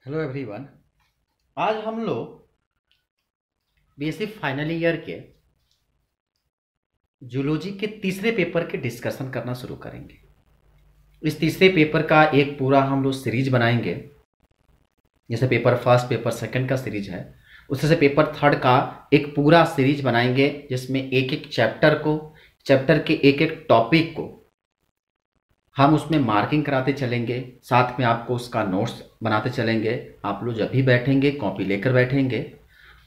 Hello everyone. आज हम लोग बीएससी फाइनल ईयर के जूलॉजी के तीसरे पेपर के डिस्कशन करना शुरू करेंगे। इस तीसरे पेपर का एक पूरा हम लोग सीरीज बनाएंगे। जैसे पेपर फर्स्ट पेपर सेकंड का सीरीज है, उससे से पेपर थर्ड का एक पूरा सीरीज बनाएंगे, जिसमें एक एक चैप्टर के एक एक टॉपिक को हम उसमें मार्किंग कराते चलेंगे। साथ में आपको उसका नोट्स बनाते चलेंगे। आप लोग जब भी बैठेंगे कॉपी लेकर बैठेंगे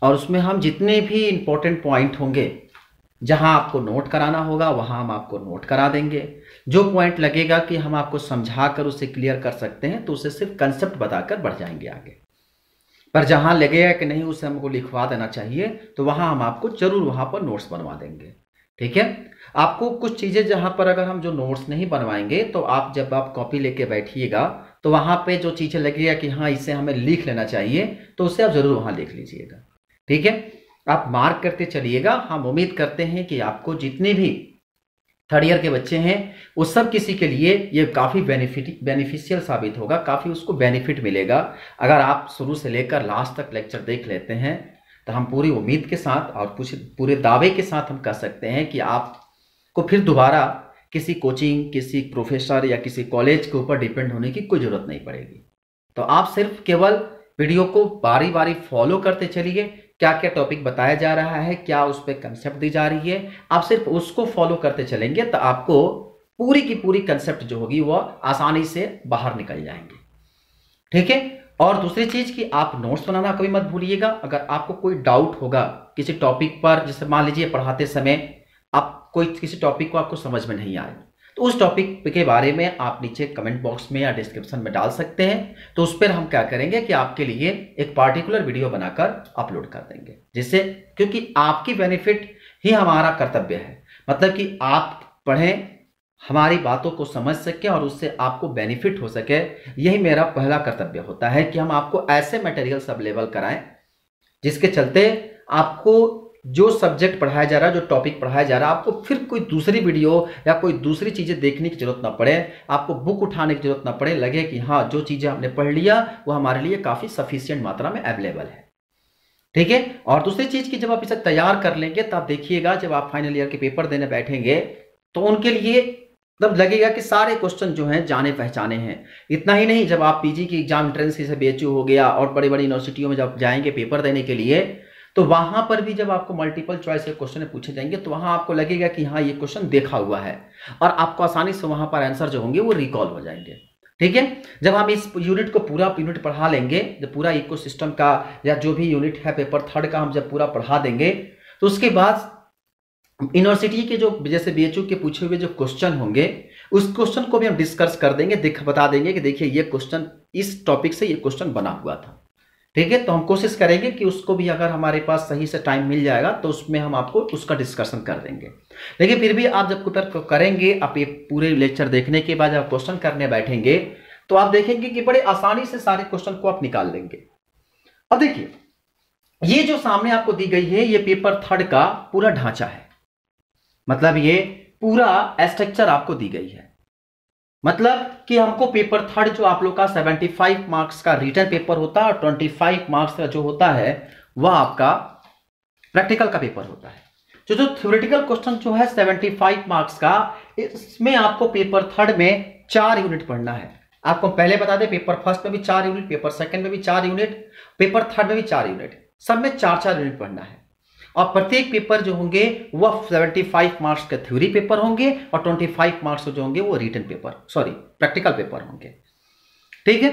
और उसमें हम जितने भी इम्पोर्टेंट पॉइंट होंगे, जहां आपको नोट कराना होगा वहां हम आपको नोट करा देंगे। जो पॉइंट लगेगा कि हम आपको समझा कर उसे क्लियर कर सकते हैं तो उसे सिर्फ कंसेप्ट बताकर बढ़ जाएंगे आगे। पर जहां लगेगा कि नहीं उसे हमको लिखवा देना चाहिए तो वहां हम आपको जरूर वहां पर नोट्स बनवा देंगे। ठीक है। आपको कुछ चीजें जहां पर अगर हम जो नोट्स नहीं बनवाएंगे तो आप जब आप कॉपी लेके बैठिएगा तो वहां पे जो चीजें लगेगा कि हाँ इसे हमें लिख लेना चाहिए तो उसे आप जरूर वहां लिख लीजिएगा। ठीक है। आप मार्क करते चलिएगा। हम उम्मीद करते हैं कि आपको जितने भी थर्ड ईयर के बच्चे हैं वो सब किसी के लिए ये काफ़ी बेनिफिशियल साबित होगा, काफ़ी उसको बेनिफिट मिलेगा। अगर आप शुरू से लेकर लास्ट तक लेक्चर देख लेते हैं तो हम पूरी उम्मीद के साथ और पूरे दावे के साथ हम कह सकते हैं कि आपको फिर दोबारा किसी कोचिंग, किसी प्रोफेसर या किसी कॉलेज के ऊपर डिपेंड होने की कोई ज़रूरत नहीं पड़ेगी। तो आप सिर्फ केवल वीडियो को बारी बारी फॉलो करते चलिए। क्या क्या टॉपिक बताया जा रहा है, क्या उस पर कंसेप्ट दी जा रही है, आप सिर्फ उसको फॉलो करते चलेंगे तो आपको पूरी की पूरी कंसेप्ट जो होगी वह आसानी से बाहर निकल जाएंगे। ठीक है। और दूसरी चीज कि आप नोट्स बनाना कभी मत भूलिएगा। अगर आपको कोई डाउट होगा किसी टॉपिक पर, जैसे मान लीजिए पढ़ाते समय आप कोई किसी टॉपिक को आपको समझ में नहीं आए तो उस टॉपिक के बारे में आप नीचे कमेंट बॉक्स में या डिस्क्रिप्शन में डाल सकते हैं। तो उस पर हम क्या करेंगे कि आपके लिए एक पार्टिकुलर वीडियो बनाकर अपलोड कर देंगे, जिससे क्योंकि आपकी बेनिफिट ही हमारा कर्तव्य है। मतलब कि आप पढ़ें, हमारी बातों को समझ सके और उससे आपको बेनिफिट हो सके, यही मेरा पहला कर्तव्य होता है कि हम आपको ऐसे मटेरियल्स अवेलेबल कराएं जिसके चलते आपको जो सब्जेक्ट पढ़ाया जा रहा है, जो टॉपिक पढ़ाया जा रहा है, आपको फिर कोई दूसरी वीडियो या कोई दूसरी चीजें देखने की जरूरत ना पड़े, आपको बुक उठाने की जरूरत ना पड़े। लगे कि हाँ जो चीजें हमने पढ़ लिया वो हमारे लिए काफी सफिशिएंट मात्रा में अवेलेबल है। ठीक है। और दूसरी चीज की जब आप इसे तैयार कर लेंगे तो आप देखिएगा जब आप फाइनल ईयर के पेपर देने बैठेंगे तो उनके लिए तब लगेगा कि सारे क्वेश्चन जो हैं जाने पहचाने हैं। इतना ही नहीं, जब आप पीजी की एग्जाम एंट्रेंस जैसे बीएचयू हो गया और बड़ी बड़ी यूनिवर्सिटियों में जब जाएंगे पेपर देने के लिए तो वहां पर भी जब आपको मल्टीपल चॉइस के क्वेश्चन पूछे जाएंगे तो वहां आपको लगेगा कि हाँ ये क्वेश्चन देखा हुआ है और आपको आसानी से वहां पर आंसर जो होंगे वो रिकॉल हो जाएंगे। ठीक है। जब हम इस यूनिट को पूरा यूनिट पढ़ा लेंगे, जब पूरा इकोसिस्टम का या जो भी यूनिट है पेपर थर्ड का हम जब पूरा पढ़ा देंगे तो उसके बाद यूनिवर्सिटी के जो जैसे बीएचयू के पूछे हुए जो क्वेश्चन होंगे उस क्वेश्चन को भी हम डिस्कस कर देंगे, बता देंगे कि देखिए ये क्वेश्चन इस टॉपिक से ये क्वेश्चन बना हुआ था। ठीक है। तो हम कोशिश करेंगे कि उसको भी अगर हमारे पास सही से टाइम मिल जाएगा तो उसमें हम आपको उसका डिस्कशन कर देंगे। लेकिन फिर भी आप जब प्रिपेयर करेंगे, आप ये पूरे लेक्चर देखने के बाद जब क्वेश्चन करने बैठेंगे तो आप देखेंगे कि बड़े आसानी से सारे क्वेश्चन को आप निकाल लेंगे। अब देखिए ये जो सामने आपको दी गई है ये पेपर थर्ड का पूरा ढांचा है। मतलब ये पूरा स्ट्रक्चर आपको दी गई है। मतलब कि हमको पेपर थर्ड जो आप लोग का 75 मार्क्स का रिटन पेपर होता है और 25 मार्क्स का जो होता है वह आपका प्रैक्टिकल का पेपर होता है। जो थ्योरेटिकल क्वेश्चन जो है 75 मार्क्स का, इसमें आपको पेपर थर्ड में 4 यूनिट पढ़ना है। आपको पहले बता दें पेपर फर्स्ट में भी 4 यूनिट, पेपर सेकंड में भी 4 यूनिट, पेपर थर्ड में भी 4 यूनिट, सब में 4-4 यूनिट पढ़ना है। और प्रत्येक पेपर जो होंगे वह 75 मार्क्स के थ्योरी पेपर होंगे और 25 मार्क्स जो होंगे वो रिटन पेपर प्रैक्टिकल पेपर होंगे। ठीक है।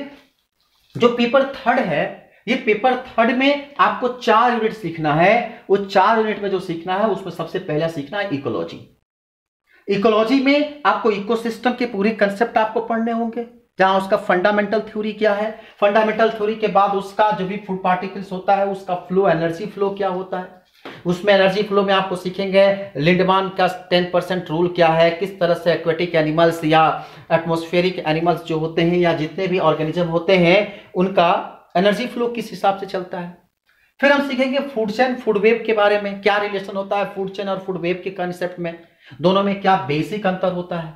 जो पेपर थर्ड है ये पेपर थर्ड में आपको 4 यूनिट सीखना है। वो 4 यूनिट में जो सीखना है उसमें सबसे पहला सीखना है इकोलॉजी। इकोलॉजी में आपको इकोसिस्टम के पूरे कंसेप्ट आपको पढ़ने होंगे, जहां उसका फंडामेंटल थ्योरी क्या है, फंडामेंटल थ्योरी के बाद उसका जो भी फूड पार्टिकल्स होता है उसका फ्लो, एनर्जी फ्लो क्या होता है, उसमें एनर्जी फ्लो में आपको सीखेंगे लिंडमान का 10% रूल क्या है, किस तरह से एक्वेटिक एनिमल्स या एटमॉस्फेरिक एनिमल्स जो होते हैं या जितने भी ऑर्गेनिज्म होते हैं उनका एनर्जी फ्लो किस हिसाब से चलता है। फिर हम सीखेंगे फूड चेन, फूड वेब के बारे में, क्या रिलेशन होता है फूड चेन और फूड वेब के कंसेप्ट में, दोनों में क्या बेसिक अंतर होता है।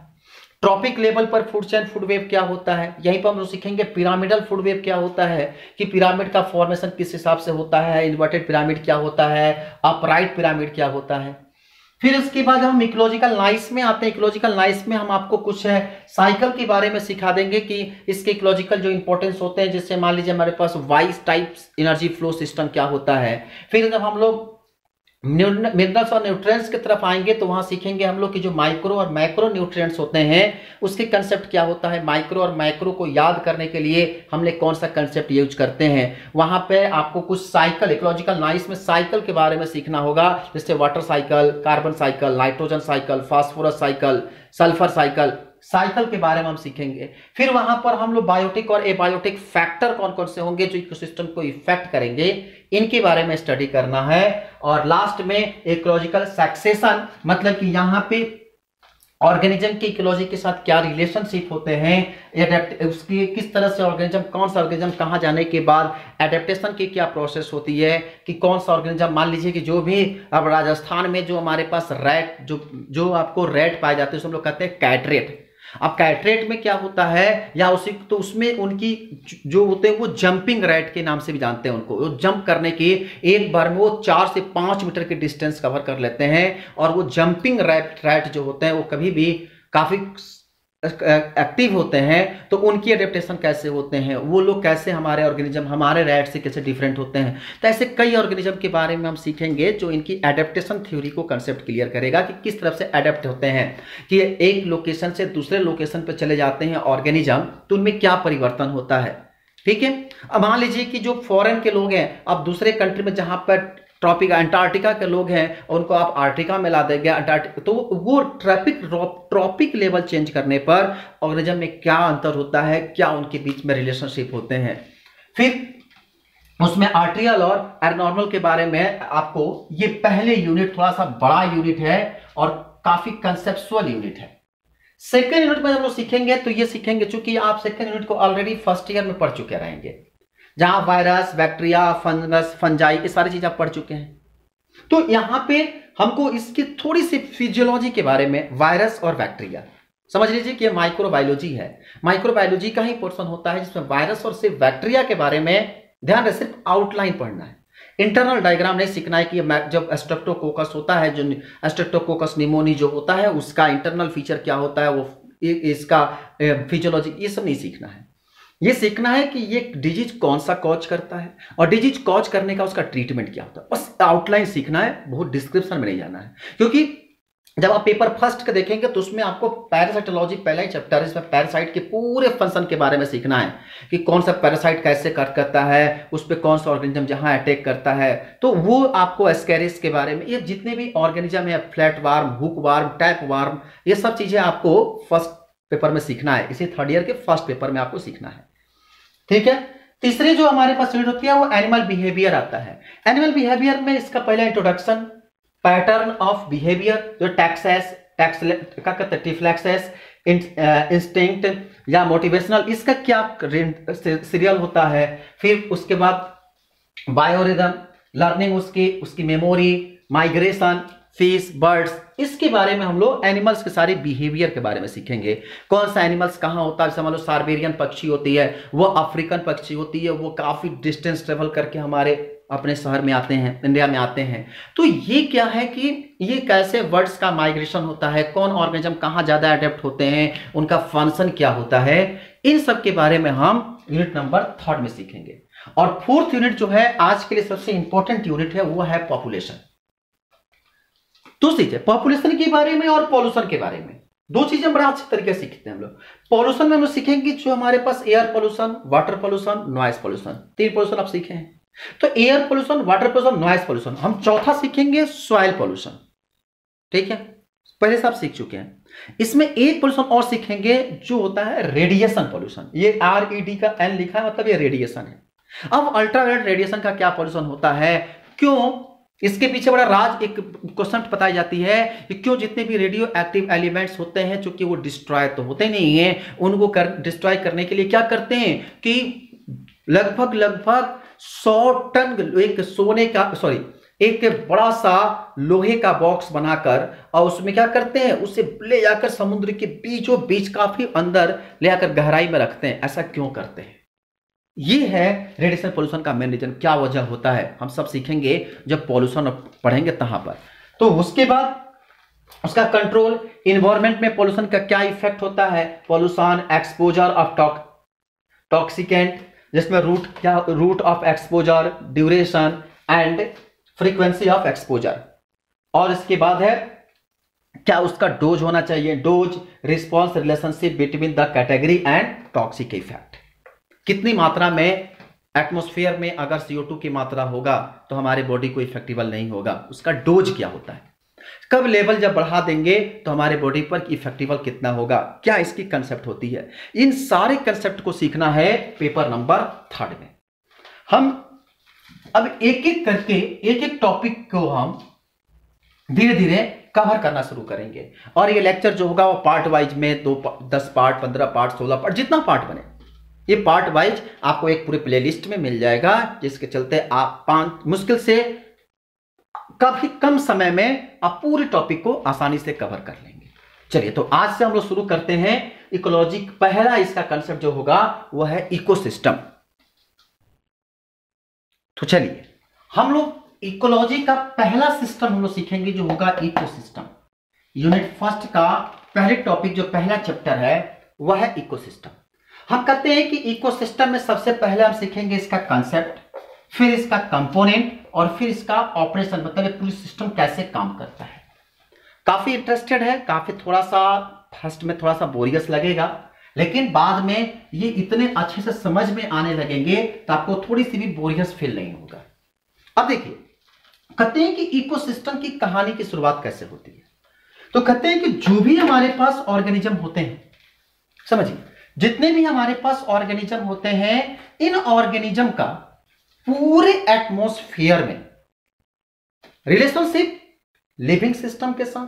ट्रॉपिक लेवल पर फूड चेन फूड वेव क्या होता है, यहीं पर हम लोग सीखेंगे पिरामिडल फूड वेव क्या होता है, कि पिरामिड का फॉर्मेशन किस हिसाब से होता है, इन्वर्टेड पिरामिड क्या होता है, अपराइट पिरामिड क्या होता है। फिर उसके बाद हम इकोलॉजिकल नाइस में आते हैं। इकोलॉजिकल नाइस में हम आपको कुछ है साइकिल के बारे में सिखा देंगे कि इसके इकोलॉजिकल जो इंपॉर्टेंस होते हैं, जैसे मान लीजिए हमारे पास वाइस टाइप्स एनर्जी फ्लो सिस्टम क्या होता है। फिर जब हम लोग मिनरल्स और न्यूट्रिएंट्स की तरफ आएंगे तो वहां सीखेंगे हम लोग कि जो माइक्रो और मैक्रो न्यूट्रिएंट्स होते हैं उसके कंसेप्ट क्या होता है, माइक्रो और मैक्रो को याद करने के लिए हमने कौन सा कंसेप्ट यूज करते हैं। वहां पे आपको कुछ साइकिल, इकोलॉजिकल नाइस में साइकिल के बारे में सीखना होगा, जैसे water cycle, carbon cycle, nitrogen cycle, phosphorus cycle, sulphur cycle, cycle के बारे में हम सीखेंगे। फिर वहां पर हम लोग बायोटिक और एबायोटिक फैक्टर कौन कौन से होंगे जो इकोसिस्टम को इफेक्ट करेंगे, इनके बारे में स्टडी करना है। और लास्ट में इकोलॉजिकल सक्सेशन, मतलब कि यहां पे ऑर्गेनिज्म की इकोलॉजी के साथ क्या रिलेशनशिप होते हैं, उसकी किस तरह से ऑर्गेनिज्म, कौन सा ऑर्गेनिज्म कहां जाने के बाद एडेप्टेशन की क्या प्रोसेस होती है, कि कौन सा ऑर्गेनिज्म, मान लीजिए कि जो भी अब राजस्थान में जो हमारे पास रैट जो आपको रैट पाए जाते हैं उसे हम लोग कहते हैं कैटरेट। अब कैटरेट में क्या होता है, या उसी तो उसमें उनकी जो होते हैं वो जंपिंग रैट के नाम से भी जानते हैं उनको, वो जंप करने की एक बार में वो 4 से 5 मीटर की डिस्टेंस कवर कर लेते हैं। और वो जंपिंग रैट जो होते हैं वो कभी भी काफी एक्टिव होते हैं, तो उनकी एडेप्टेशन कैसे होते हैं, वो लोग कैसे हमारे ऑर्गेनिज्म हमारे रैट से कैसे डिफरेंट होते हैं। तो ऐसे कई ऑर्गेनिज्म के बारे में हम सीखेंगे जो इनकी एडेप्टेशन थ्योरी को कंसेप्ट क्लियर करेगा कि किस तरफ से एडेप्ट होते हैं, कि एक लोकेशन से दूसरे लोकेशन पर चले जाते हैं ऑर्गेनिज्म, तो उनमें क्या परिवर्तन होता है। ठीक है, अब मान लीजिए कि जो फॉरेन के लोग हैं, अब दूसरे कंट्री में जहां पर ट्रॉपिक अंटार्कटिका के लोग हैं और उनको आप आर्टिका में ला देंगे अंटार्कटिका, तो वो ट्रॉपिक लेवल चेंज करने पर ऑर्गेनिज्म में क्या अंतर होता है, क्या उनके बीच में रिलेशनशिप होते हैं। फिर उसमें आर्ट्रियल और एब्नॉर्मल के बारे में आपको, ये पहले यूनिट थोड़ा सा बड़ा यूनिट है और काफी कंसेप्चुअल यूनिट है। सेकेंड यूनिट में हम लोग सीखेंगे तो ये सीखेंगे, चूंकि आप सेकेंड यूनिट को ऑलरेडी फर्स्ट ईयर में पढ़ चुके रहेंगे, जहां वायरस, बैक्टीरिया, फंगस, फंजाई ये सारी चीजें आप पढ़ चुके हैं। तो यहां पे हमको इसकी थोड़ी सी फिजियोलॉजी के बारे में, वायरस और बैक्टीरिया समझ लीजिए कि माइक्रोबायोलॉजी है। माइक्रोबायोलॉजी का ही पोर्शन होता है जिसमें वायरस और सिर्फ बैक्टीरिया के बारे में ध्यान रहे, सिर्फ आउटलाइन पढ़ना है, इंटरनल डायग्राम नहीं सीखना है कि जब स्ट्रेप्टोकोकस होता है, जो स्ट्रेप्टोकोकस निमोनी जो होता है उसका इंटरनल फीचर क्या होता है, वो इसका फिजियोलॉजी, ये सब नहीं सीखना है। ये सीखना है कि ये डिजीज कौन सा कॉज करता है और डिजीज कॉज करने का उसका ट्रीटमेंट क्या होता है, बस आउटलाइन सीखना है, बहुत डिस्क्रिप्शन में नहीं जाना है। क्योंकि जब आप पेपर फर्स्ट का देखेंगे तो उसमें आपको पैरासाइटोलॉजी पहला ही चैप्टर है, इसमें पैरासाइट के पूरे फंक्शन के बारे में सीखना है कि कौन सा पैरासाइट कैसे करता है, उस पर कौन सा ऑर्गेनिज्म जहां अटैक करता है, तो वो आपको एस्केरिस के बारे में, ये जितने भी ऑर्गेनिज्म है, flat worm, hook warm, tap warm, ये सब चीजें आपको फर्स्ट पेपर में सीखना है, इसे थर्ड ईयर के फर्स्ट पेपर में आपको सीखना है। ठीक है, तीसरी जो हमारे पास यूनिट होती है वो एनिमल बिहेवियर आता है। एनिमल बिहेवियर में इसका पहला इंट्रोडक्शन, पैटर्न ऑफ बिहेवियर, जो क्या कहते हैं, टिफ्लैक्सेस, इंस्टिंक्ट या मोटिवेशनल, इसका क्या सीरियल होता है। फिर उसके बाद बायोरिदम, लर्निंग, उसकी मेमोरी, माइग्रेशन, फिश, बर्ड्स, इसके बारे में हम लोग एनिमल्स के सारे बिहेवियर के बारे में सीखेंगे। कौन सा एनिमल्स कहाँ होता है, जैसे मान लो साइबेरियन पक्षी होती है, वो अफ्रीकन पक्षी होती है, वो काफी डिस्टेंस ट्रेवल करके हमारे अपने शहर में आते हैं, इंडिया में आते हैं। तो ये क्या है कि ये कैसे बर्ड्स का माइग्रेशन होता है, कौन ऑर्गेनिज्म कहाँ ज्यादा अडेप्ट होते हैं, उनका फंक्शन क्या होता है, इन सब के बारे में हम यूनिट नंबर 3 में सीखेंगे। और 4th यूनिट जो है आज के लिए सबसे इंपॉर्टेंट यूनिट है, वो है पॉपुलेशन। दूसरी चीज पॉपुलेशन के बारे में और पॉल्यूशन के बारे में, दो चीजें बड़े अच्छे तरीके से सीखते हैं हम लोग। पॉल्यूशन में हम लोग सीखेंगे जो हमारे पास air pollution, water pollution, noise pollution, 3 pollution आप सीखे हैं। तो air pollution, water pollution, noise pollution, हम चौथा सीखेंगे सॉइल पॉल्यूशन। ठीक है, पहले से आप सीख चुके हैं। इसमें एक पॉल्यूशन और सीखेंगे जो होता है रेडिएशन पॉल्यूशन। ये RED का N लिखा है, मतलब ये रेडिएशन है। अब अल्ट्रावायलेट रेडिएशन का क्या पॉल्यूशन होता है, क्यों, इसके पीछे बड़ा राज, एक क्वेश्चन बताई जाती है कि क्यों जितने भी रेडियो एक्टिव एलिमेंट्स होते हैं, चूंकि वो डिस्ट्रॉय तो होते नहीं हैं, उनको डिस्ट्रॉय करने के लिए क्या करते हैं कि लगभग 100 टन एक सोने का, एक बड़ा सा लोहे का बॉक्स बनाकर और उसमें क्या करते हैं, उसे ले जाकर समुद्र के बीचों बीच काफी अंदर ले जाकर गहराई में रखते हैं। ऐसा क्यों करते हैं? ये है रेडिएशन पोल्यूशन का मेन रीजन। क्या वजह होता है हम सब सीखेंगे जब पॉल्यूशन पढ़ेंगे तहां पर। तो उसके बाद उसका कंट्रोल, इन्वायरमेंट में पॉल्यूशन का क्या इफेक्ट होता है, पॉल्यूशन, एक्सपोजर ऑफ टॉक्सिकेंट, जिसमें route of exposure, duration and frequency of exposure. और इसके बाद है क्या उसका डोज होना चाहिए, dose, response, relationship between the category and toxic effect. कितनी मात्रा में एटमॉस्फेयर में अगर CO2 की मात्रा होगा तो हमारे बॉडी को इफेक्टिबल नहीं होगा, उसका डोज क्या होता है, कब लेवल जब बढ़ा देंगे तो हमारे बॉडी पर इफेक्टिबल कितना होगा, क्या इसकी कंसेप्ट होती है। इन सारे कंसेप्ट को सीखना है पेपर नंबर 3 में। हम अब एक एक करके एक एक टॉपिक को हम धीरे धीरे कवर करना शुरू करेंगे। और ये लेक्चर जो होगा वो पार्ट वाइज में 10 पार्ट, 15 पार्ट, 16 पार्ट, जितना पार्ट बने, ये पार्ट वाइज आपको एक पूरे प्लेलिस्ट में मिल जाएगा, जिसके चलते आप मुश्किल से काफी कम समय में आप पूरे टॉपिक को आसानी से कवर कर लेंगे। चलिए, तो आज से हम लोग शुरू करते हैं इकोलॉजी। पहला इसका कंसेप्ट जो होगा वह है इकोसिस्टम। तो चलिए, हम लोग इकोलॉजी का पहला सिस्टम हम लोग सीखेंगे जो होगा इकोसिस्टम। यूनिट फर्स्ट का पहले टॉपिक जो पहला चैप्टर है वह है इकोसिस्टम। हम कहते हैं कि इकोसिस्टम में सबसे पहले हम सीखेंगे इसका कंसेप्ट, फिर इसका कंपोनेंट और फिर इसका ऑपरेशन, मतलब पूरी सिस्टम कैसे काम करता है। काफी इंटरेस्टेड है, काफी थोड़ा सा फर्स्ट में थोड़ा सा बोरियस लगेगा, लेकिन बाद में ये इतने अच्छे से समझ में आने लगेंगे तो आपको थोड़ी सी भी बोरियस फील नहीं होगा। अब देखिए, कहते हैं कि इकोसिस्टम की कहानी की शुरुआत कैसे होती है। तो कहते हैं कि जो भी हमारे पास ऑर्गेनिज्म होते हैं, समझिए, जितने भी हमारे पास ऑर्गेनिज्म होते हैं, इन ऑर्गेनिज्म का पूरे एटमॉस्फेयर में रिलेशनशिप लिविंग सिस्टम के साथ,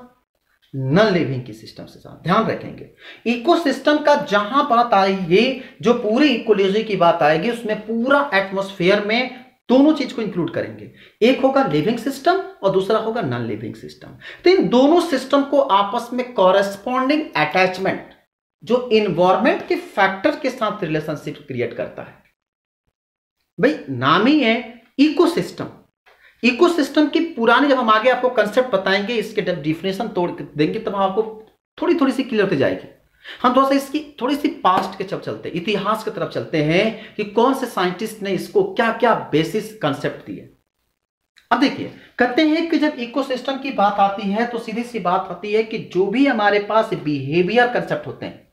नॉन लिविंग की सिस्टम के साथ, ध्यान रखेंगे। इकोसिस्टम का जहां बात आएगी, जो पूरी इकोलॉजी की बात आएगी, उसमें पूरा एटमॉस्फेयर में दोनों चीज को इंक्लूड करेंगे। एक होगा लिविंग सिस्टम और दूसरा होगा नॉन लिविंग सिस्टम। तो इन दोनों सिस्टम को आपस में कॉरेस्पॉन्डिंग अटैचमेंट जो इन्वायरमेंट के फैक्टर के साथ रिलेशनशिप क्रिएट करता है। भाई, नाम ही है इकोसिस्टम। इकोसिस्टम की पुरानी, जब हम आगे आपको कंसेप्ट बताएंगे, इसके डिफिनेशन तोड़ देंगे, तब आपको थोड़ी थोड़ी सी क्लियर होती जाएगी। हम थोड़ा सा इसकी थोड़ी सी पास्ट के तरफ चलते हैं, इतिहास की तरफ चलते हैं कि कौन से साइंटिस्ट ने इसको क्या क्या बेसिस कंसेप्ट दिए। अब देखिए, कहते हैं कि जब इकोसिस्टम की बात आती है तो सीधी सी बात आती है कि जो भी हमारे पास बिहेवियर कंसेप्ट होते हैं,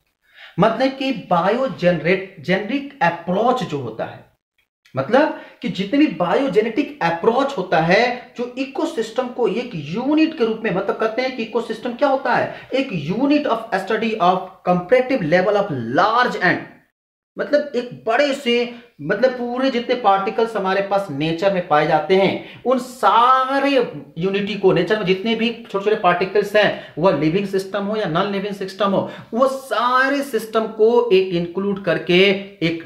मतलब कि बायोजेनेरिक अप्रोच जो होता है, मतलब कि जितने भी बायोजेनेटिक अप्रोच होता है जो इकोसिस्टम को एक यूनिट के रूप में, मतलब कहते हैं कि इकोसिस्टम क्या होता है, एक unit of study of comparative level of large and, मतलब एक बड़े से, मतलब पूरे जितने पार्टिकल्स हमारे पास नेचर में पाए जाते हैं, उन सारे यूनिटी को, नेचर में जितने भी छोटे छोटे पार्टिकल्स हैं, वह लिविंग सिस्टम हो या नॉन लिविंग सिस्टम हो, वो सारे सिस्टम को एक इंक्लूड करके एक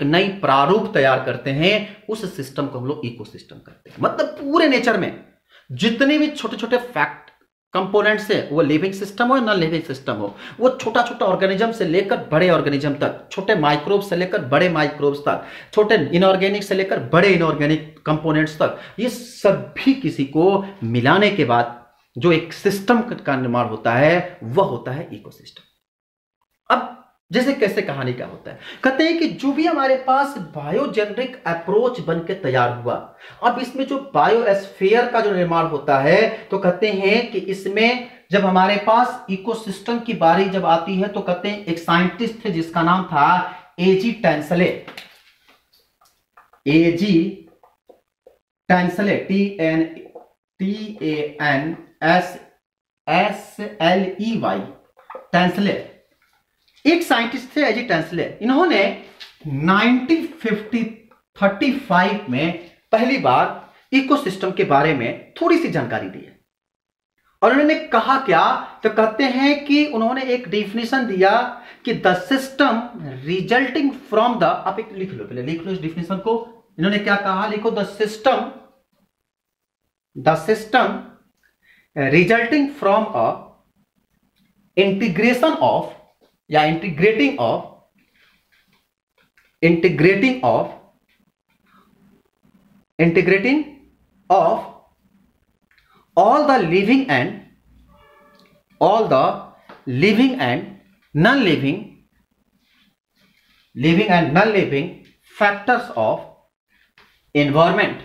नई प्रारूप तैयार करते हैं, उस सिस्टम को हम लोग इकोसिस्टम करते हैं। मतलब पूरे नेचर में जितने भी छोटे छोटे फैक्ट कंपोनेंट्स है, वो लिविंग सिस्टम हो या नॉन लिविंग सिस्टम हो, वो छोटा छोटा ऑर्गेनिज्म से लेकर बड़े ऑर्गेनिज्म तक, छोटे माइक्रोब्स से लेकर बड़े माइक्रोब्स तक, छोटे इनऑर्गेनिक से लेकर बड़े इनऑर्गेनिक कंपोनेंट्स तक, ये सभी किसी को मिलाने के बाद जो एक सिस्टम का निर्माण होता है, वह होता है इकोसिस्टम। अब जैसे कैसे कहानी क्या होता है, कहते हैं कि जो भी हमारे पास बायोजेनेरिक अप्रोच बन के तैयार हुआ, अब इसमें जो बायोस्फीयर का जो निर्माण होता है, तो कहते हैं कि इसमें जब हमारे पास इकोसिस्टम की बारी जब आती है, तो कहते हैं एक साइंटिस्ट थे जिसका नाम था एजी टैंसले, TANSLEY, टैंसले एक साइंटिस्ट थे, एजी टैंसले। इन्होंने 1935 में पहली बार इकोसिस्टम के बारे में थोड़ी सी जानकारी दी है। और उन्होंने कहा क्या, तो कहते हैं कि उन्होंने एक डिफिनेशन दिया कि the system resulting from the, आप एक लिख लो, पहले लिख लो इस डिफिनेशन को। इन्होंने क्या कहा, लिखो, the system the system resulting from a integration of या integrating of all the living and non-living factors of environment.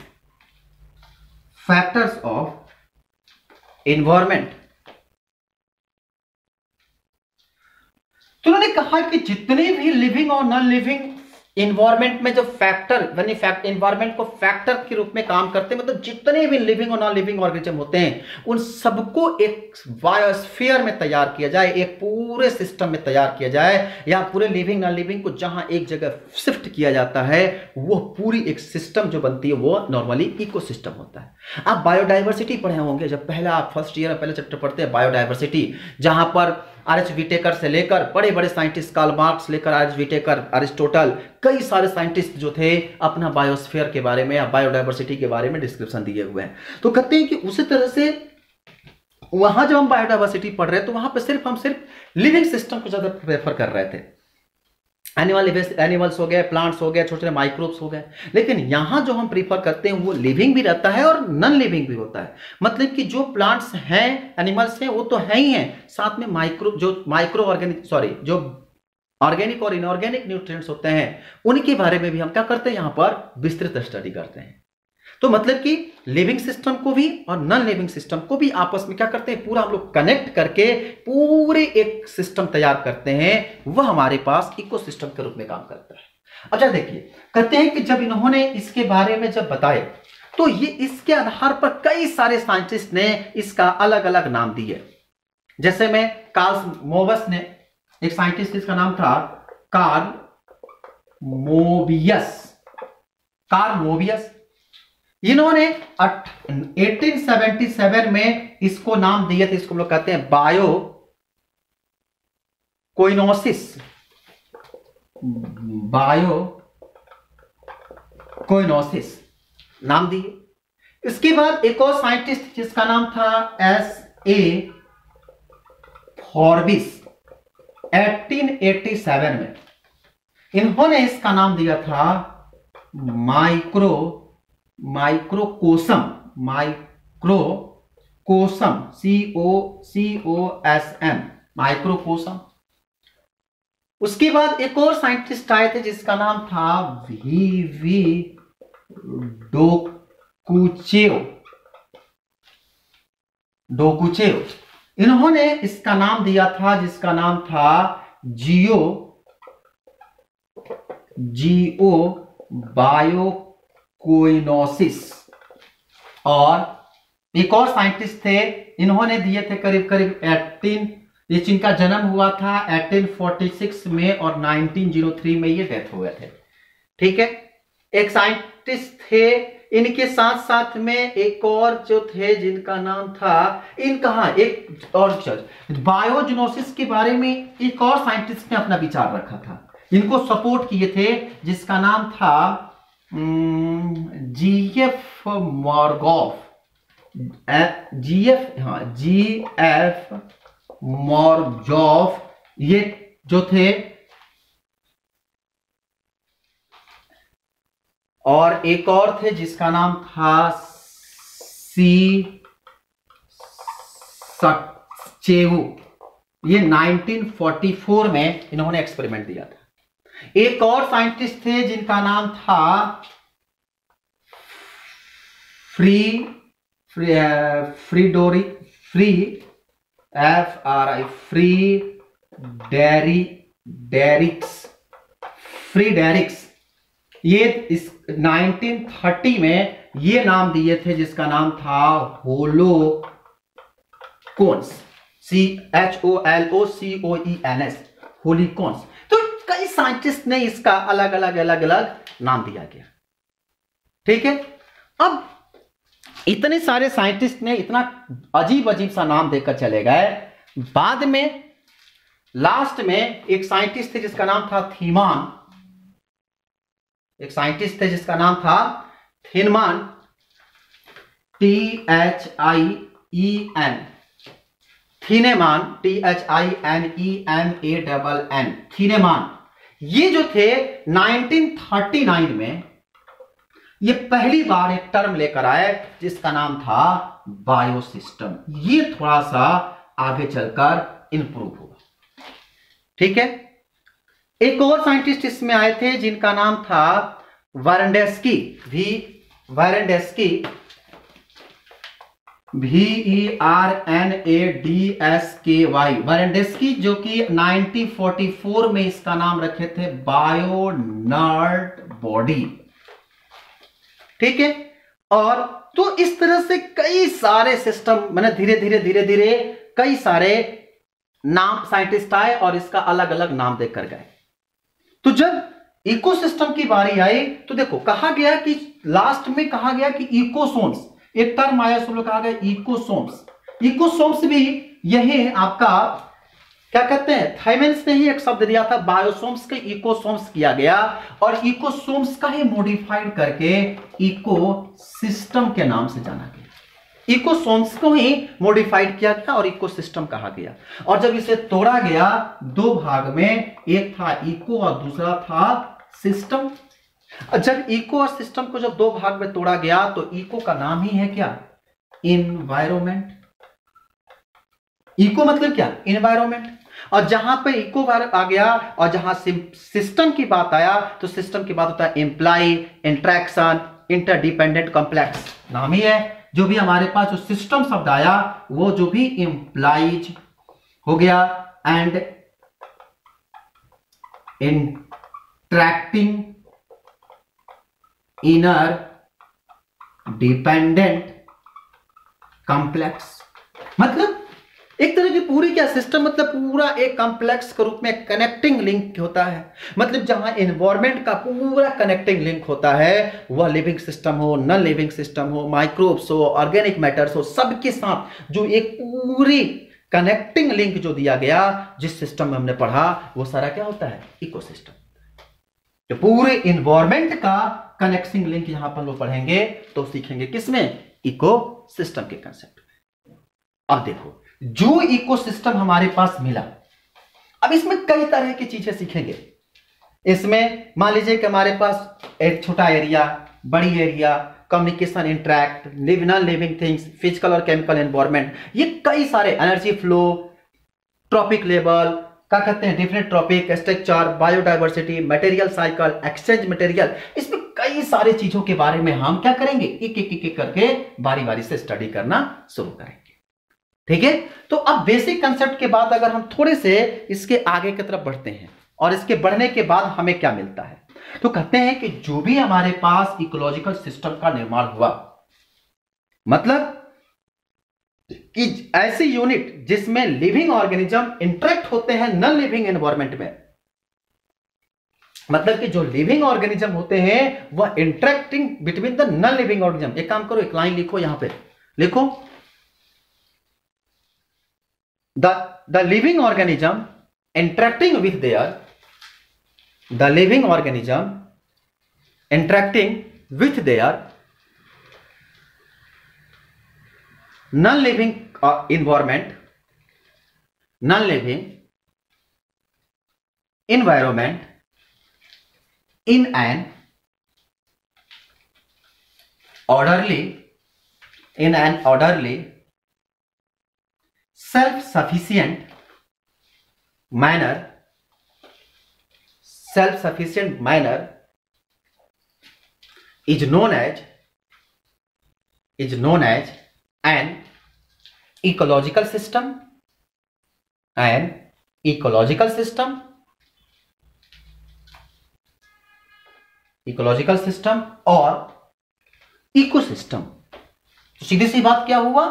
तो उन्होंने कहा कि जितने भी लिविंग और नॉन लिविंग इन्वायरमेंट में जो फैक्टर इन्वायरमेंट को फैक्टर के रूप में काम करते हैं, मतलब जितने भी लिविंग और नॉन लिविंग ऑर्गेनिज्म होते हैं उन सबको एक बायोस्फीयर में तैयार किया जाए, एक पूरे सिस्टम में तैयार किया जाए, या पूरे लिविंग नॉन लिविंग को जहां एक जगह शिफ्ट किया जाता है वो पूरी एक सिस्टम जो बनती है वो नॉर्मली इकोसिस्टम होता है। आप बायोडाइवर्सिटी पढ़े होंगे, जब पहला आप फर्स्ट ईयर में पहले चैप्टर पढ़ते हैं बायोडाइवर्सिटी, जहां पर आर.एच. विटेकर से लेकर बड़े बड़े साइंटिस्ट कार्ल मार्क्स लेकर आर.एच. विटेकर, अरिस्टोटल, कई सारे साइंटिस्ट जो थे अपना बायोस्फीयर के बारे में या बायोडाइवर्सिटी के बारे में डिस्क्रिप्शन दिए हुए हैं। तो कहते हैं कि उसी तरह से वहां जब हम बायोडाइवर्सिटी पढ़ रहे हैं तो वहां पर हम सिर्फ लिविंग सिस्टम को ज्यादा प्रेफर कर रहे थे। एनिमल्स हो गए, प्लांट्स हो गए, छोटे छोटे माइक्रोब्स हो गए, लेकिन यहां जो हम प्रीफर करते हैं वो लिविंग भी रहता है और नॉन लिविंग भी होता है। मतलब कि जो प्लांट्स हैं, एनिमल्स हैं, वो तो है ही हैं, साथ में जो ऑर्गेनिक और इनऑर्गेनिक न्यूट्रिएंट्स होते हैं उनके बारे में भी हम क्या करते हैं, यहां पर विस्तृत स्टडी करते हैं। तो मतलब कि लिविंग सिस्टम को भी और नॉन लिविंग सिस्टम को भी आपस में क्या करते हैं, पूरा हम लोग कनेक्ट करके पूरे एक सिस्टम तैयार करते हैं, वह हमारे पास इकोसिस्टम के रूप में काम करता है। अच्छा देखिए, कहते हैं कि जब इन्होंने इसके बारे में जब बताए तो ये इसके आधार पर कई सारे साइंटिस्ट ने इसका अलग अलग नाम दिए। जैसे में कार्ल मोबियस ने, एक साइंटिस्ट जिसका नाम था कार्ल मोबियस, इन्होंने 1877 में इसको नाम दिए थे, इसको हम लोग कहते हैं बायोकोइनोसिस नाम दिए। इसके बाद एक और साइंटिस्ट जिसका नाम था S.A. फॉर्बिस, 1887 में इन्होंने इसका नाम दिया था माइक्रोकोसम, COSM, माइक्रोकोसम। उसके बाद एक और साइंटिस्ट आए थे जिसका नाम था V.V. डोकुचेव। इन्होंने इसका नाम दिया था जिसका नाम था जियो बायोकोइनोसिस। और एक और साइंटिस्ट थे, इन्होंने दिए थे करीब करीब 18, ये जिनका जन्म हुआ था 1846 में और 1903 में ये डेथ हुए थे। ठीक है, एक साइंटिस्ट थे, इनके साथ साथ में एक और जो थे जिनका नाम था, इनका एक और बायोजेनोसिस के बारे में एक और साइंटिस्ट ने अपना विचार रखा था, इनको सपोर्ट किए थे, जिसका नाम था G.F. मॉर्गॉफ, ये जो थे। और एक और थे जिसका नाम था चेवु, ये 1944 में इन्होंने एक्सपेरिमेंट दिया था। एक और साइंटिस्ट थे जिनका नाम था फ्रीडेरिक्स, ये इस 1930 में ये नाम दिए थे जिसका नाम था होलोकोन्स, CHOLOCOENS, होलिकोन्स। तो कई साइंटिस्ट ने इसका अलग अलग नाम दिया गया। ठीक है, अब इतने सारे साइंटिस्ट ने इतना अजीब अजीब सा नाम देकर चले गए। बाद में लास्ट में एक साइंटिस्ट थे जिसका नाम था थीमान, एक साइंटिस्ट थे जिसका नाम था थिनमान। THIEN, थीनेमान, THINEMAN, थीनेमान। ये जो थे 1939 में ये पहली बार एक टर्म लेकर आए जिसका नाम था बायोसिस्टम। ये थोड़ा सा आगे चलकर इंप्रूव हुआ, ठीक है। एक और साइंटिस्ट इसमें आए थे जिनका नाम था वारेंडेस्की, वारेंडेस्की, VERNADSKY, वारेंडेस्की, जो कि 1944 में इसका नाम रखे थे बायोनार्ड बॉडी, ठीक है। और तो इस तरह से कई सारे सिस्टम, मैंने धीरे धीरे कई सारे नाम साइंटिस्ट आए और इसका अलग अलग नाम देकर गए। तो जब इकोसिस्टम की बारी आई तो देखो कहा गया कि लास्ट में कहा गया कि इकोसोम्स, एक टर्म आया, सब लोग कहा गया इकोसोम्स। इकोसोम्स भी यही आपका क्या कहते हैं, थाइमेंस ने ही एक शब्द दिया था, बायोसोम्स के इकोसोम्स किया गया और इकोसोम्स का ही मॉडिफाइड करके इकोसिस्टम के नाम से जाना गया। इकोसोम्स को ही मॉडिफाइड किया गया और इकोसिस्टम कहा गया। और जब इसे तोड़ा गया दो भाग में, एक था इको और दूसरा था सिस्टम। जब इको और सिस्टम को जब दो भाग में तोड़ा गया तो इको का नाम ही है क्या, इन्वायरमेंट। इको मतलब क्या, इन्वायरमेंट। और जहां पे इको आ गया और जहां सिस्टम की बात आया तो सिस्टम की बात होता है इंप्लाई, इंट्रैक्शन, इंटरडिपेंडेंट, कॉम्प्लेक्स, नाम ही है। जो भी हमारे पास जो सिस्टम शब्द आया वो जो भी इंप्लाइज हो गया and interacting, inner dependent, complex, मतलब एक तरह की पूरी क्या सिस्टम, मतलब पूरा एक कॉम्प्लेक्स के रूप में कनेक्टिंग लिंक होता है। मतलब जहां एनवायरमेंट का पूरा कनेक्टिंग लिंक होता है, वह लिविंग सिस्टम हो, नॉन लिविंग सिस्टम हो, माइक्रोब्स हो, ऑर्गेनिक मैटर्स हो, सबके साथ जो एक पूरी कनेक्टिंग लिंक जो दिया गया, जिस सिस्टम में हमने पढ़ा, वो सारा क्या होता है, इकोसिस्टम। तो पूरे एनवायरमेंट का कनेक्टिंग लिंक यहां पर लोग पढ़ेंगे तो सीखेंगे किसमें, इकोसिस्टम के कंसेप्ट में। अब देखो जो इकोसिस्टम हमारे पास मिला, अब इसमें कई तरह की चीजें सीखेंगे। इसमें मान लीजिए कि हमारे पास एक छोटा एरिया, बड़ी area, communication, interact, non living things, physical और केमिकल एनवायरमेंट, ये कई सारे, एनर्जी फ्लो, ट्रॉपिक लेवल, क्या कहते हैं, different trophic structure, biodiversity, material cycle, exchange material, इसमें कई सारी चीजों के बारे में हम क्या करेंगे, एक एक करके बारी बारी से स्टडी करना शुरू करेंगे, ठीक है। तो अब बेसिक कंसेप्ट के बाद अगर हम थोड़े से इसके आगे की तरफ बढ़ते हैं और इसके बढ़ने के बाद हमें क्या मिलता है, तो कहते हैं कि जो भी हमारे पास इकोलॉजिकल सिस्टम का निर्माण हुआ, मतलब कि ऐसी यूनिट जिसमें लिविंग ऑर्गेनिज्म इंटरेक्ट होते हैं नॉन लिविंग एनवायरमेंट में, मतलब कि जो लिविंग ऑर्गेनिज्म होते हैं वह interacting between the non living organism. एक काम करो, एक लाइन लिखो, यहां पे लिखो, the living organism interacting with their, the living organism interacting with their non-living environment, non-living environment in an orderly, in an orderly self-sufficient manner, self-sufficient manner is known as an ecological system, an ecological system, ecological system और ecosystem. तो सीधी सी बात क्या हुआ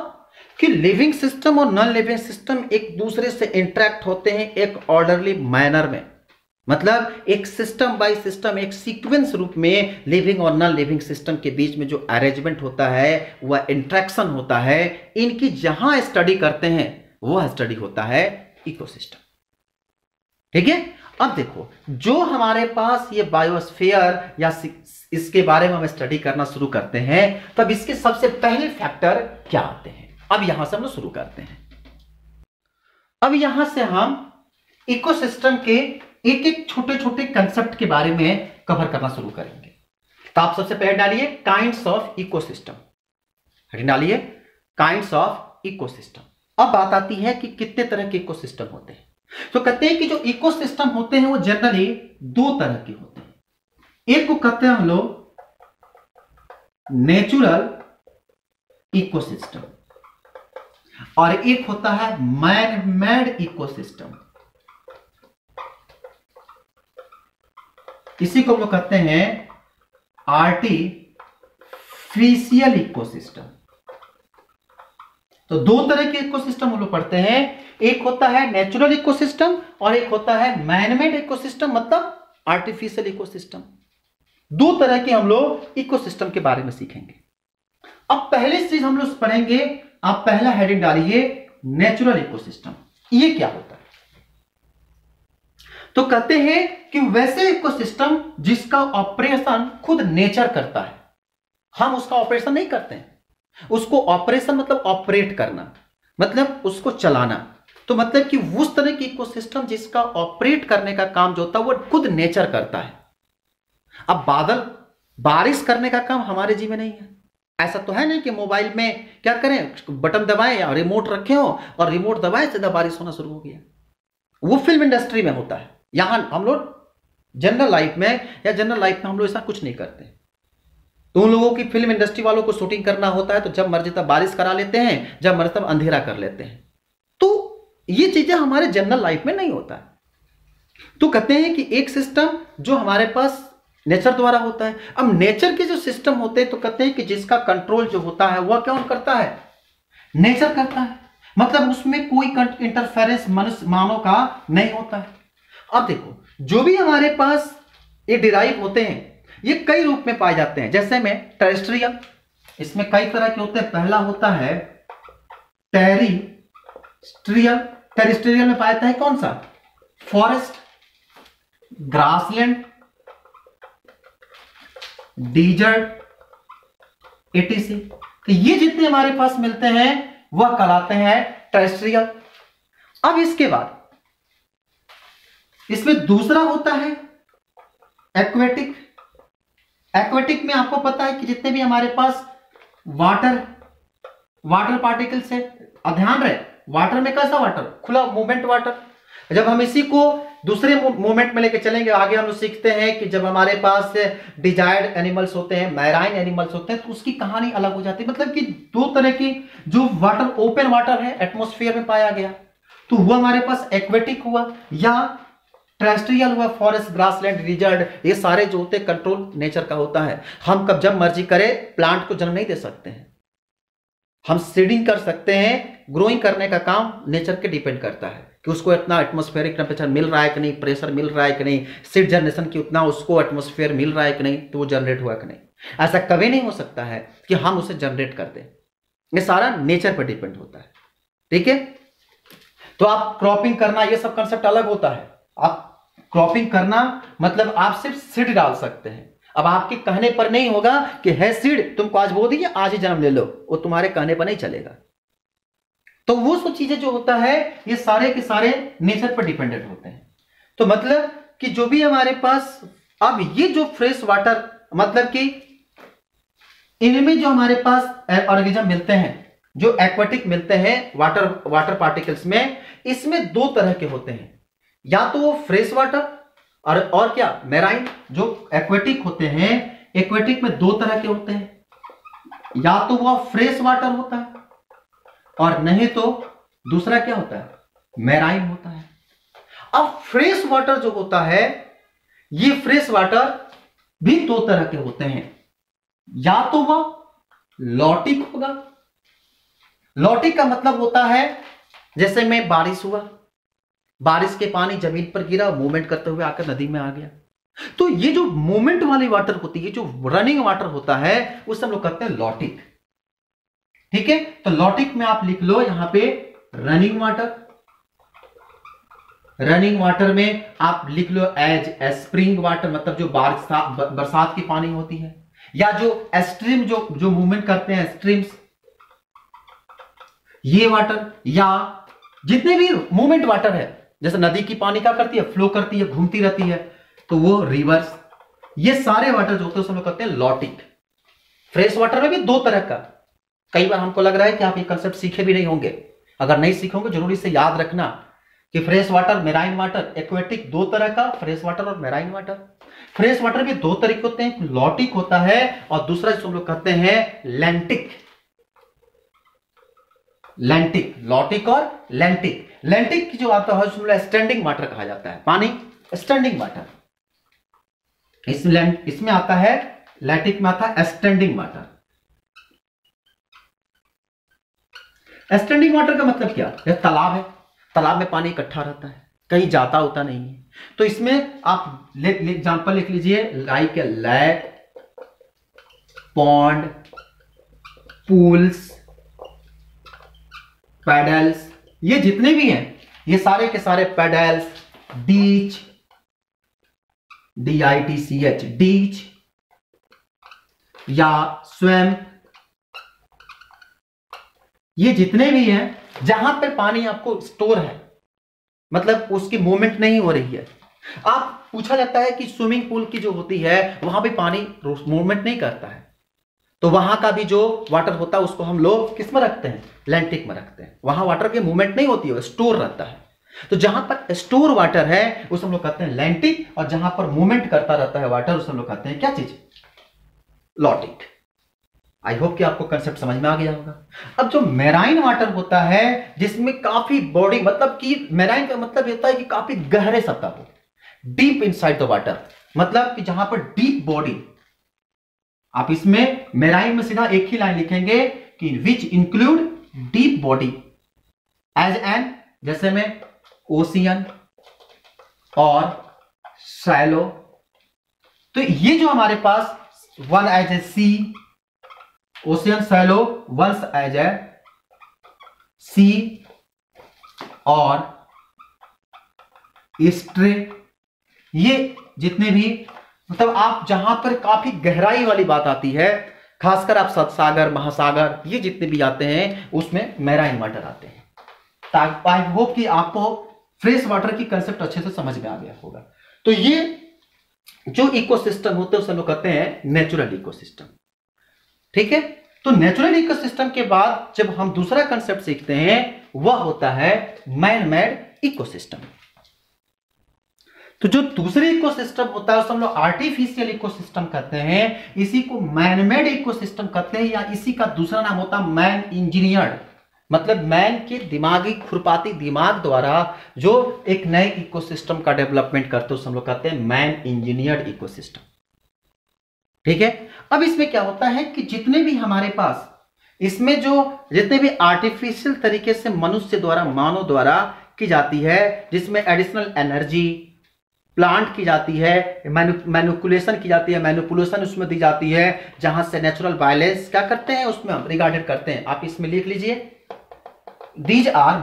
कि living system और non living system एक दूसरे से इंटरेक्ट होते हैं एक ऑर्डरली मैनर में, मतलब एक सिस्टम बाय सिस्टम, एक सीक्वेंस रूप में लिविंग और नॉन लिविंग सिस्टम के बीच में जो अरेंजमेंट होता है, वह इंटरेक्शन होता है, इनकी जहां स्टडी करते हैं वह स्टडी होता है इकोसिस्टम, ठीक है। अब देखो, जो हमारे पास ये बायोस्फीयर या इसके बारे में हम स्टडी करना शुरू करते हैं, तब इसके सबसे पहले फैक्टर क्या आते हैं। अब यहां से हम लोग शुरू करते हैं। अब यहां से हम इकोसिस्टम के एक एक छोटे छोटे कंसेप्ट के बारे में कवर करना शुरू करेंगे। तो आप सबसे पहले डालिए काइंड्स ऑफ इकोसिस्टम, डालिए काइंड्स ऑफ इकोसिस्टम। अब बात आती है कि कितने तरह के इकोसिस्टम होते हैं। तो कहते हैं कि जो इकोसिस्टम होते हैं वो जनरली दो तरह के होते हैं। एक को कहते हैं हम लोग नेचुरल इकोसिस्टम और एक होता है मैन मेड इकोसिस्टम। इसी को हम लोग कहते हैं आर्टिफिशियल इकोसिस्टम। तो दो तरह के इकोसिस्टम हम लोग पढ़ते हैं, एक होता है नेचुरल इकोसिस्टम और एक होता है मैनमेड इकोसिस्टम, मतलब आर्टिफिशियल इकोसिस्टम। दो तरह के हम लोग इकोसिस्टम के बारे में सीखेंगे। अब पहले चीज हम लोग पढ़ेंगे, आप पहला हेडिंग डालिए नेचुरल इकोसिस्टम। ये क्या होता है? तो कहते हैं कि वैसे इकोसिस्टम जिसका ऑपरेशन खुद नेचर करता है, हम उसका ऑपरेशन नहीं करते हैं। उसको ऑपरेशन मतलब ऑपरेट करना, मतलब उसको चलाना। तो मतलब कि उस तरह की इकोसिस्टम जिसका ऑपरेट करने का काम जो होता है वो खुद नेचर करता है। अब बारिश करने का काम हमारे जी में नहीं है। ऐसा तो है नहीं कि मोबाइल में क्या करें, बटन दबाएं या रिमोट रखे हो और रिमोट दबाएं सीधा बारिश होना शुरू हो गया। वो फिल्म इंडस्ट्री में होता है। यहां हम लोग जनरल लाइफ में हम लोग ऐसा कुछ नहीं करते। तो उन लोगों की फिल्म इंडस्ट्री वालों को शूटिंग करना होता है तो जब मर्जी तब बारिश करा लेते हैं, जब मर्जी तब अंधेरा कर लेते हैं। तो ये चीजें हमारे जनरल लाइफ में नहीं होता है। तो कहते हैं कि एक सिस्टम जो हमारे पास नेचर द्वारा होता है। अब नेचर के जो सिस्टम होते हैं तो कहते हैं कि जिसका कंट्रोल जो होता है वह कौन करता है? नेचर करता है। मतलब उसमें कोई इंटरफेरेंस मनुष्य मानव का नहीं होता है। अब देखो, जो भी हमारे पास ये डिराइव होते हैं ये कई रूप में पाए जाते हैं। जैसे में टेरेस्ट्रियल, इसमें कई तरह के होते हैं। पहला होता है टेरिस्ट्रियल। टेरेस्ट्रियल में पाया जाता है कौन सा? Forest, grassland, desert, etc. तो ये जितने हमारे पास मिलते हैं वह कहलाते हैं टेरेस्ट्रियल। अब इसके बाद इसमें दूसरा होता है एक्वेटिक। एक्वेटिक में आपको पता है कि जितने भी हमारे पास वाटर पार्टिकल्स है, ध्यान रहे वाटर में कैसा वाटर? खुला मूवमेंट वाटर। जब हम इसी को दूसरे मूवमेंट में लेके चलेंगे आगे, हम लोग सीखते हैं कि जब हमारे पास डिजायर्ड एनिमल्स होते हैं, मैराइन एनिमल्स होते हैं, तो उसकी कहानी अलग हो जाती है। मतलब कि दो तरह की जो वाटर, ओपन वाटर है एटमॉस्फेयर में पाया गया, तो वो हमारे पास एक्वेटिक हुआ या टेरेस्ट्रियल हुआ। फॉरेस्ट, ग्रासलैंड, डिजर्ट, ये सारे जो होते हैं कंट्रोल नेचर का होता है। हम कब जब मर्जी करें प्लांट को जन्म नहीं दे सकते हैं। हम सीडिंग कर सकते हैं, ग्रोइंग करने का काम नेचर के डिपेंड करता है कि उसको इतना एटमॉस्फेरिक टेम्परेचर मिल रहा है कि नहीं, प्रेशर मिल रहा है कि नहीं, सीड जनरेशन की उतना उसको एटमॉस्फेयर मिल रहा है कि नहीं, तो वो जनरेट हुआ कि नहीं। ऐसा कभी नहीं हो सकता है कि हम उसे जनरेट कर दें। ये सारा नेचर पर डिपेंड होता है। ठीक है। तो आप क्रॉपिंग करना, ये सब कंसेप्ट अलग होता है। आप क्रॉपिंग करना मतलब आप सिर्फ सीड डाल सकते हैं। अब आपके कहने पर नहीं होगा कि है सीड, तुमको आज बो दिए आज ही जन्म ले लो, वो तुम्हारे कहने पर नहीं चलेगा। तो वो सब चीजें जो होता है ये सारे के सारे नेचर पर डिपेंडेंट होते हैं। तो मतलब कि जो भी हमारे पास, अब ये जो फ्रेश वाटर, मतलब कि इनमें जो हमारे पास ऑर्गेनिज्म मिलते हैं, जो एक्वाटिक मिलते हैं वाटर पार्टिकल्स में, इसमें दो तरह के होते हैं। या तो वो फ्रेश वाटर और क्या मैराइन। जो एक्वेटिक होते हैं, एक्वेटिक में दो तरह के होते हैं, या तो वो फ्रेश वाटर होता है और नहीं तो दूसरा क्या होता है? मैराइन होता है। अब फ्रेश वाटर जो होता है, ये फ्रेश वाटर भी दो तरह के होते हैं। या तो वह लॉटिक होगा। लॉटिक का मतलब होता है जैसे में बारिश हुआ, बारिश के पानी जमीन पर गिरा, मूवमेंट करते हुए आकर नदी में आ गया। तो ये जो मूवमेंट वाली वाटर होती है, जो रनिंग वाटर होता है, उसे हम लोग कहते हैं लॉटिक। ठीक है। तो लॉटिक में आप लिख लो यहां पे रनिंग वाटर, रनिंग वाटर में आप लिख लो एज स्प्रिंग वाटर, मतलब जो बरसात की पानी होती है, या जो स्ट्रीम जो मूवमेंट करते हैं स्ट्रीम्स, ये वाटर, या जितने भी मूवमेंट वाटर है, जैसे नदी की पानी क्या करती है, फ्लो करती है, घूमती रहती है, तो वो रिवर्स। ये सारे वाटर जो होते हैं सब लोग कहते हैं लॉटिक। फ्रेश वाटर में भी दो तरह का, कई बार हमको लग रहा है कि आप ये कंसेप्ट सीखे भी नहीं होंगे, अगर नहीं सीखोगे जरूरी से याद रखना कि fresh water, marine water, aquatic, दो तरह का, फ्रेश वाटर और मेराइन वाटर। फ्रेश वाटर भी दो तरीके होते हैं, लॉटिक होता है और दूसरा जिसको हम लोग कहते हैं लैंटिक। लैंटिक, लॉटिक और लैंटिक। लैंटिक की जो आता है उसमें स्टैंडिंग वाटर कहा जाता है, पानी स्टैंडिंग वाटर। इसमें आता है, लैंटिक में आता है स्टैंडिंग वाटर। स्टैंडिंग वाटर का मतलब क्या है, तालाब है, तालाब में पानी इकट्ठा रहता है, कहीं जाता होता नहीं है, तो इसमें आप एग्जांपल लिख लीजिए, like a lake, pond, pools, puddles, ये जितने भी हैं ये सारे के सारे पैडल्स, डीच, DITCH, डीच, या स्वयं, ये जितने भी हैं जहां पर पानी आपको स्टोर है, मतलब उसकी मूवमेंट नहीं हो रही है। आप पूछा जाता है कि स्विमिंग पूल की जो होती है वहां भी पानी मूवमेंट नहीं करता है, तो वहां का भी जो वाटर होता है उसको हम लोग किस में रखते हैं, लैंटिक में रखते हैं। वहां वाटर की मूवमेंट नहीं होती है, स्टोर रहता है। तो जहां पर स्टोर वाटर है उसे हम लोग कहते हैं लैंटिक, और जहां पर मूवमेंट करता रहता है वाटर उसे हम लोग कहते हैं क्या चीज, लॉटिक। आई होप कि आपको कंसेप्ट समझ में आ गया होगा। अब जो मेराइन वाटर होता है जिसमें काफी बॉडी, मतलब कि मेराइन का मतलब होता है कि काफी गहरे सतह हो, डीप इनसाइड द वाटर, मतलब कि जहां पर डीप बॉडी। आप इसमें मेराइन में सीधा एक ही लाइन लिखेंगे कि which include deep body as an, जैसे में ओशियन और शैलो। तो ये जो हमारे पास one as a sea, ocean, shallow, once as a sea और स्ट्रे, ये जितने भी, मतलब आप जहां पर काफी गहराई वाली बात आती है, खासकर आप सतसागर, महासागर, ये जितने भी आते हैं उसमें मेराइन वाटर आते हैं। आई होप कि आपको फ्रेश वाटर की कंसेप्ट अच्छे से समझ में आ गया होगा। तो ये जो इकोसिस्टम होते हैं उसे लोग कहते हैं नेचुरल इकोसिस्टम। ठीक है, तो नेचुरल इकोसिस्टम के बाद जब हम दूसरा कंसेप्ट सीखते हैं वह होता है मैन मेड इकोसिस्टम। तो जो दूसरे इकोसिस्टम होता है उसे हम लोग आर्टिफिशियल इकोसिस्टम कहते हैं, इसी को मैन मेड इकोसिस्टम कहते हैं, या इसी का दूसरा नाम होता है मैन इंजीनियर्ड, मतलब मैन के दिमागी खुरपाती दिमाग द्वारा जो एक नए इकोसिस्टम का डेवलपमेंट करते हैं उसे हम लोग कहते हैं मैन इंजीनियर्ड इकोसिस्टम। ठीक है, अब इसमें क्या होता है कि जितने भी हमारे पास इसमें जो जितने भी आर्टिफिशियल तरीके से मनुष्य द्वारा, मानव द्वारा की जाती है, जिसमें एडिशनल एनर्जी प्लांट की जाती है, मैनिपुलेशन की जाती है, मैनिपुलेशन उसमें दी जाती है, जहां से नेचुरल वायलेंस क्या करते हैं उसमें हम रिगार्डेड करते हैं। आप इसमें लिख लीजिए, these are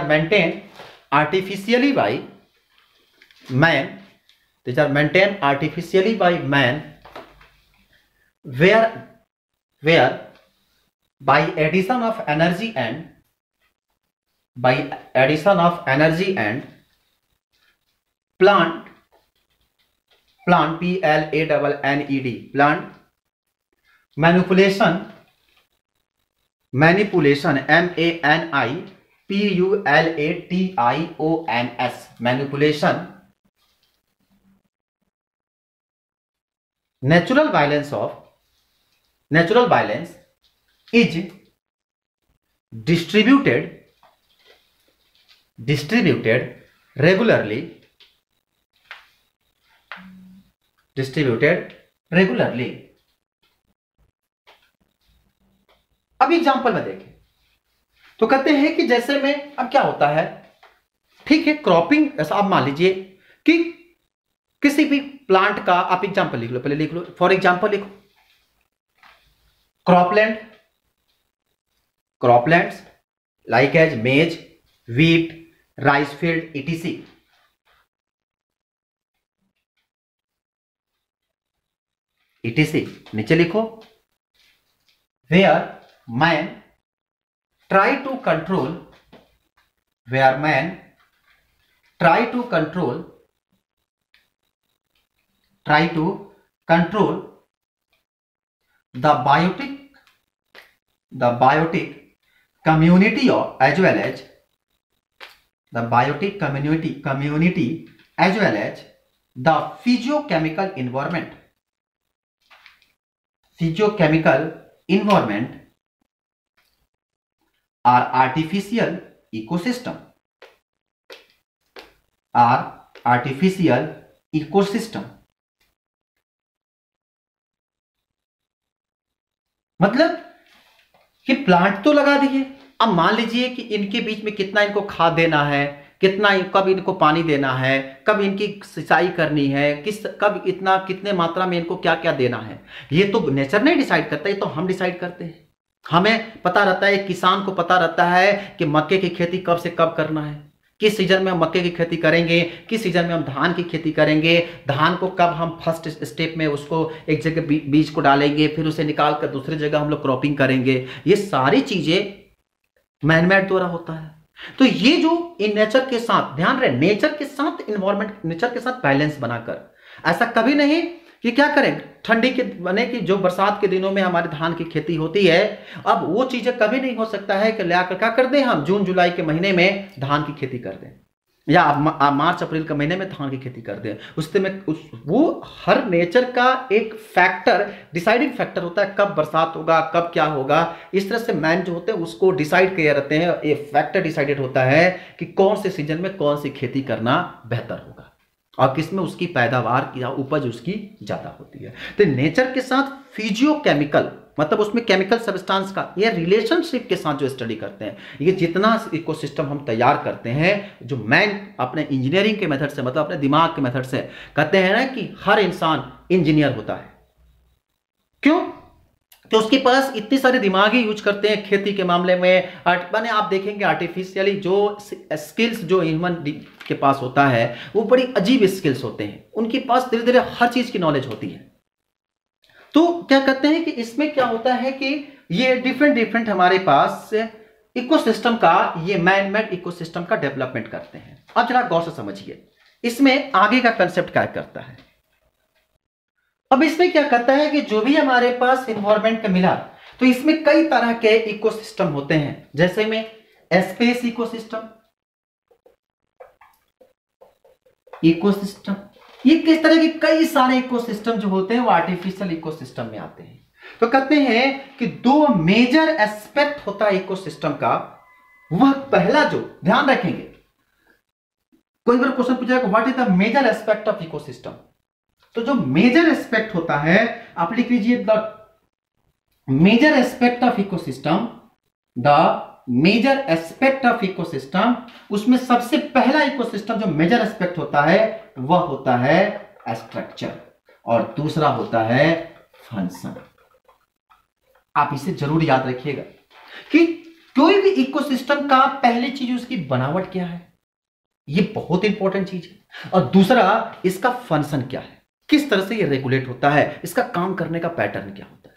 maintain artificially by man, these are maintained artificially by man, where by addition of energy and plant PLANNED, plant manipulation MANIPULATIONS, manipulation, natural violence is distributed regularly अब एग्जांपल में देखें तो कहते हैं कि जैसे में अब क्या होता है, ठीक है, क्रॉपिंग, ऐसा आप मान लीजिए कि किसी भी प्लांट का आप एग्जांपल लिख लो, पहले लिख लो, फॉर एग्जांपल लिखो क्रॉपलैंड्स लाइक एज मेज, wheat, rice field, etc. etc. नीचे लिखो, where man try to control, where man try to control the biotic community, or as well as the biotic community as well as the physiochemical environment are artificial ecosystem, मतलब कि plant तो लगा दिए, अब मान लीजिए कि इनके बीच में कितना इनको खाद देना है, कितना कब इनको पानी देना है, कब इनकी सिंचाई करनी है, कब इतना कितने मात्रा में इनको क्या क्या देना है, ये तो नेचर नहीं डिसाइड करता, ये तो हम डिसाइड करते हैं। हमें पता रहता है, किसान को पता रहता है कि मक्के की खेती कब से कब करना है, किस सीजन में हम मक्के की खेती करेंगे, किस सीजन में हम धान की खेती करेंगे, धान को कब हम फर्स्ट स्टेप में उसको एक जगह बीज को डालेंगे, फिर उसे निकाल कर दूसरी जगह हम लोग क्रॉपिंग करेंगे। ये सारी चीजें मैनमेड द्वारा होता है। तो ये जो इन नेचर के साथ, ध्यान रहे, नेचर के साथ इन्वायरमेंट, नेचर के साथ बैलेंस बनाकर, ऐसा कभी नहीं कि क्या करें, ठंडी के बने की जो बरसात के दिनों में हमारे धान की खेती होती है, अब वो चीजें कभी नहीं हो सकता है कि लाकर क्या कर दें, हम जून जुलाई के महीने में धान की खेती कर दें, या आप मार्च अप्रैल के महीने में धान की खेती कर दें। उससे में वो हर नेचर का एक फैक्टर, डिसाइडिंग फैक्टर होता है, कब बरसात होगा, कब क्या होगा। इस तरह से मैन जो होते हैं उसको डिसाइड किए रहते हैं, ये फैक्टर डिसाइडेड होता है कि कौन से सीजन में कौन सी खेती करना बेहतर होगा और किसमें उसकी पैदावार या उपज उसकी ज्यादा होती है। तो नेचर के साथ फिजियोकेमिकल, मतलब उसमें केमिकल सब्सटेंस का ये रिलेशनशिप के साथ जो स्टडी करते हैं, ये जितना इकोसिस्टम हम तैयार करते हैं, जो मैन अपने इंजीनियरिंग के मेथड से, मतलब अपने दिमाग के मेथड से कहते हैं ना कि हर इंसान इंजीनियर होता है। क्यों? तो उसके पास इतने सारे दिमाग ही यूज करते हैं खेती के मामले में। मैंने आप देखेंगे आर्टिफिशियली जो स्किल्स जो ह्यूमन के पास होता है वो बड़ी अजीब स्किल्स होते हैं, उनके पास धीरे धीरे हर चीज की नॉलेज होती है। तो क्या कहते हैं कि इसमें क्या होता है कि ये डिफरेंट हमारे पास इकोसिस्टम का, ये मैन मेड इकोसिस्टम का डेवलपमेंट करते हैं। अब जरा गौर से समझिए, इसमें आगे का कंसेप्ट क्या करता है। अब इसमें क्या करता है कि जो भी हमारे पास इन्वायरमेंट का मिला, तो इसमें कई तरह के इकोसिस्टम होते हैं, जैसे में स्पेस इकोसिस्टम, ये किस तरह के कई सारे इकोसिस्टम जो होते हैं वो आर्टिफिशियल इकोसिस्टम में आते हैं। तो कहते हैं कि दो मेजर एस्पेक्ट होता है इकोसिस्टम का। वह पहला, जो ध्यान रखेंगे, कोई बार क्वेश्चन पूछा जाएगा what is the major aspect of ecosystem, तो जो मेजर एस्पेक्ट होता है आप लिख लीजिए the major aspect of ecosystem, the major aspect of ecosystem. उसमें सबसे पहला इकोसिस्टम जो मेजर एस्पेक्ट होता है वह होता है स्ट्रक्चर, और दूसरा होता है फंक्शन। आप इसे जरूर याद रखिएगा कि कोई भी इकोसिस्टम का पहली चीज उसकी बनावट क्या है, यह बहुत इंपॉर्टेंट चीज है, और दूसरा इसका फंक्शन क्या है, किस तरह से ये रेगुलेट होता है, इसका काम करने का पैटर्न क्या होता है।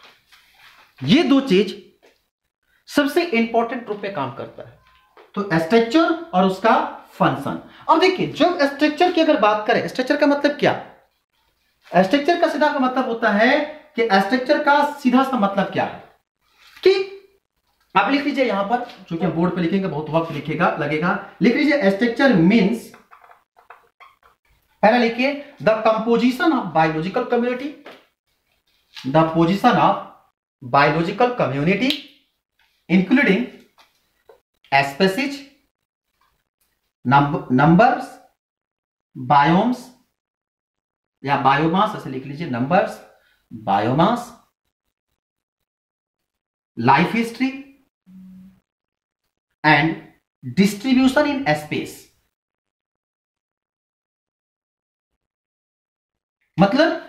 ये दो चीज सबसे इंपॉर्टेंट रूप में काम करता है, तो स्ट्रक्चर और उसका फंक्शन। अब देखिए, जब स्ट्रक्चर की अगर बात करें, स्ट्रक्चर का मतलब क्या, स्ट्रक्चर का सीधा मतलब होता है कि स्ट्रक्चर का सीधा सा मतलब क्या है कि आप लिख लीजिए यहां पर, चूंकि हम बोर्ड पे लिखेंगे बहुत वक्त लगेगा, लिख लीजिए स्ट्रक्चर मीन्स, पहला लिखिए the composition of biological community, the position of biological community including species, numbers, biomes या बायोमास, ऐसे लिख लीजिए, numbers, biomass, life history and distribution in space. मतलब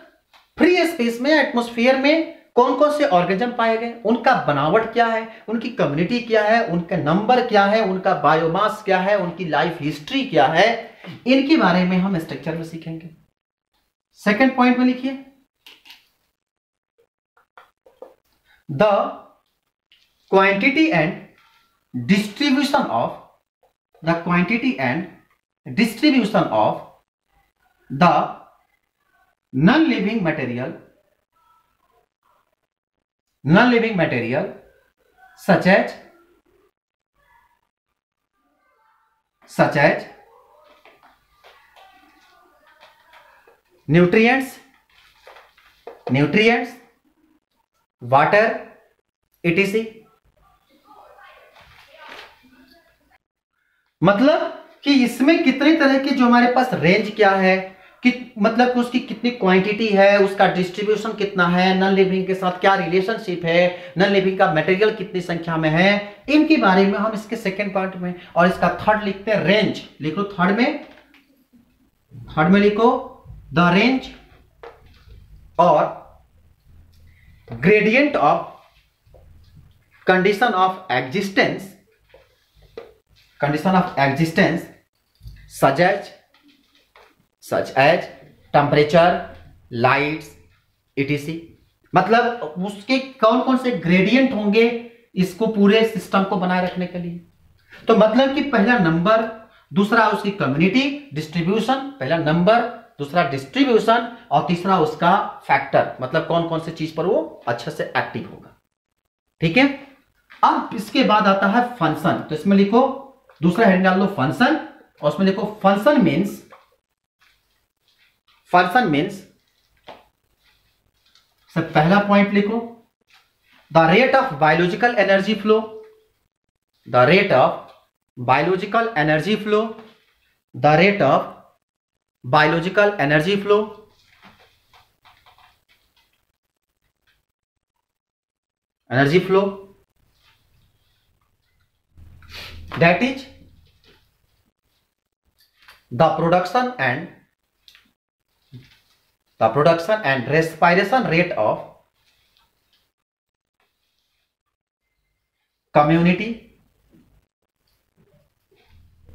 फ्री स्पेस में, एटमॉस्फेयर में कौन कौन से ऑर्गेनिज्म पाए गए, उनका बनावट क्या है, उनकी कम्युनिटी क्या है, उनका नंबर क्या है, उनका बायोमास क्या है, उनकी लाइफ हिस्ट्री क्या है, इनके बारे में हम स्ट्रक्चर में सीखेंगे। सेकंड पॉइंट में लिखिए, the quantity and distribution of the quantity and distribution of the non living material such as nutrients, water, etc. मतलब कि इसमें कितने तरह के जो हमारे पास रेंज क्या है कि मतलब कि उसकी कितनी क्वांटिटी है, उसका डिस्ट्रीब्यूशन कितना है, नॉन लिविंग के साथ क्या रिलेशनशिप है, नॉन लिविंग का मटेरियल कितनी संख्या में है, इनके बारे में हम इसके सेकंड पार्ट में, और इसका थर्ड लिखते हैं रेंज। लिखो थर्ड में लिखो द रेंज और gradient of condition of existence such as temperature, lights, etc. मतलब उसके कौन कौन से ग्रेडियंट होंगे इसको पूरे सिस्टम को बनाए रखने के लिए। तो मतलब कि पहला नंबर, दूसरा उसकी कम्युनिटी डिस्ट्रीब्यूशन, पहला नंबर, दूसरा डिस्ट्रीब्यूशन, और तीसरा उसका फैक्टर, मतलब कौन कौन से चीज पर वो अच्छे से एक्टिव होगा। ठीक है, अब इसके बाद आता है फंक्शन। तो इसमें लिखो, दूसरा हेडिंग डाल दो फंक्शन, और उसमें लिखो फंक्शन मीन्स सब पहला पॉइंट लिखो, the rate of biological energy flow, the rate of biological energy flow, the rate of biological energy flow, that is the production and respiration rate of community।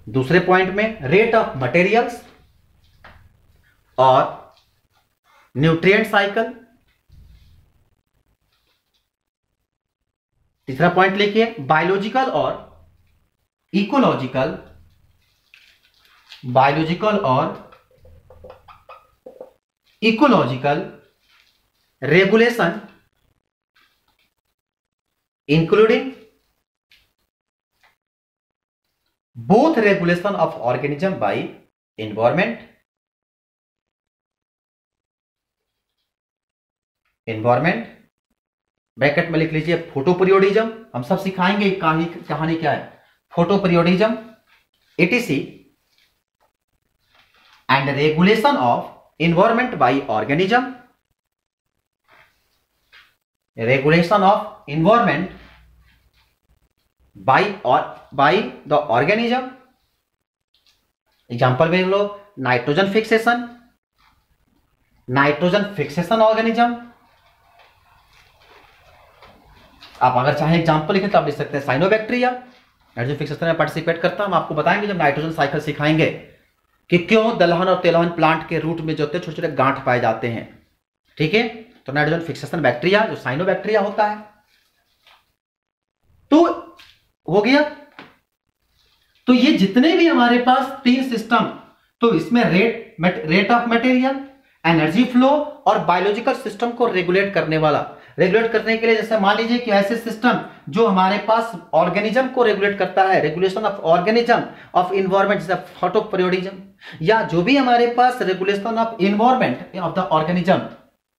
दूसरे point में rate of materials और nutrient cycle. तीसरा point लिखिए biological और ecological regulation including both regulation of organism by environment bracket में लिख लीजिए photoperiodism. हम सब सिखाएंगे कहानी क्या है, photoperiodism etc and regulation of environment by organism, by the organism। Example देख लो, नाइट्रोजन फिक्सेशन ऑर्गेनिज्म। आप अगर चाहे एग्जांपल लिखें तो आप लिख सकते हैं साइनोबैक्टीरिया, नाइट्रोजन फिक्सेशन में पार्टिसिपेट करता है। हम आपको बताएंगे जब नाइट्रोजन साइकिल सिखाएंगे कि क्यों दलहन और तेलहन प्लांट के रूट में जो होते हैं छोटे छोटे गांठ पाए जाते हैं। ठीक है, तो नाइट्रोजन फिक्सेशन बैक्टीरिया जो साइनोबैक्टीरिया होता है। तो हो गया, तो ये जितने भी हमारे पास तीन सिस्टम, तो इसमें rate of material, energy flow और बायोलॉजिकल सिस्टम को रेगुलेट करने के लिए, जैसे मान लीजिए कि ऐसे सिस्टम जो हमारे पास ऑर्गेनिज्म को रेगुलेट करता है, regulation of organism of environment जैसे फोटोपीरियोडिज्म, या जो भी हमारे पास regulation of environment of the organism,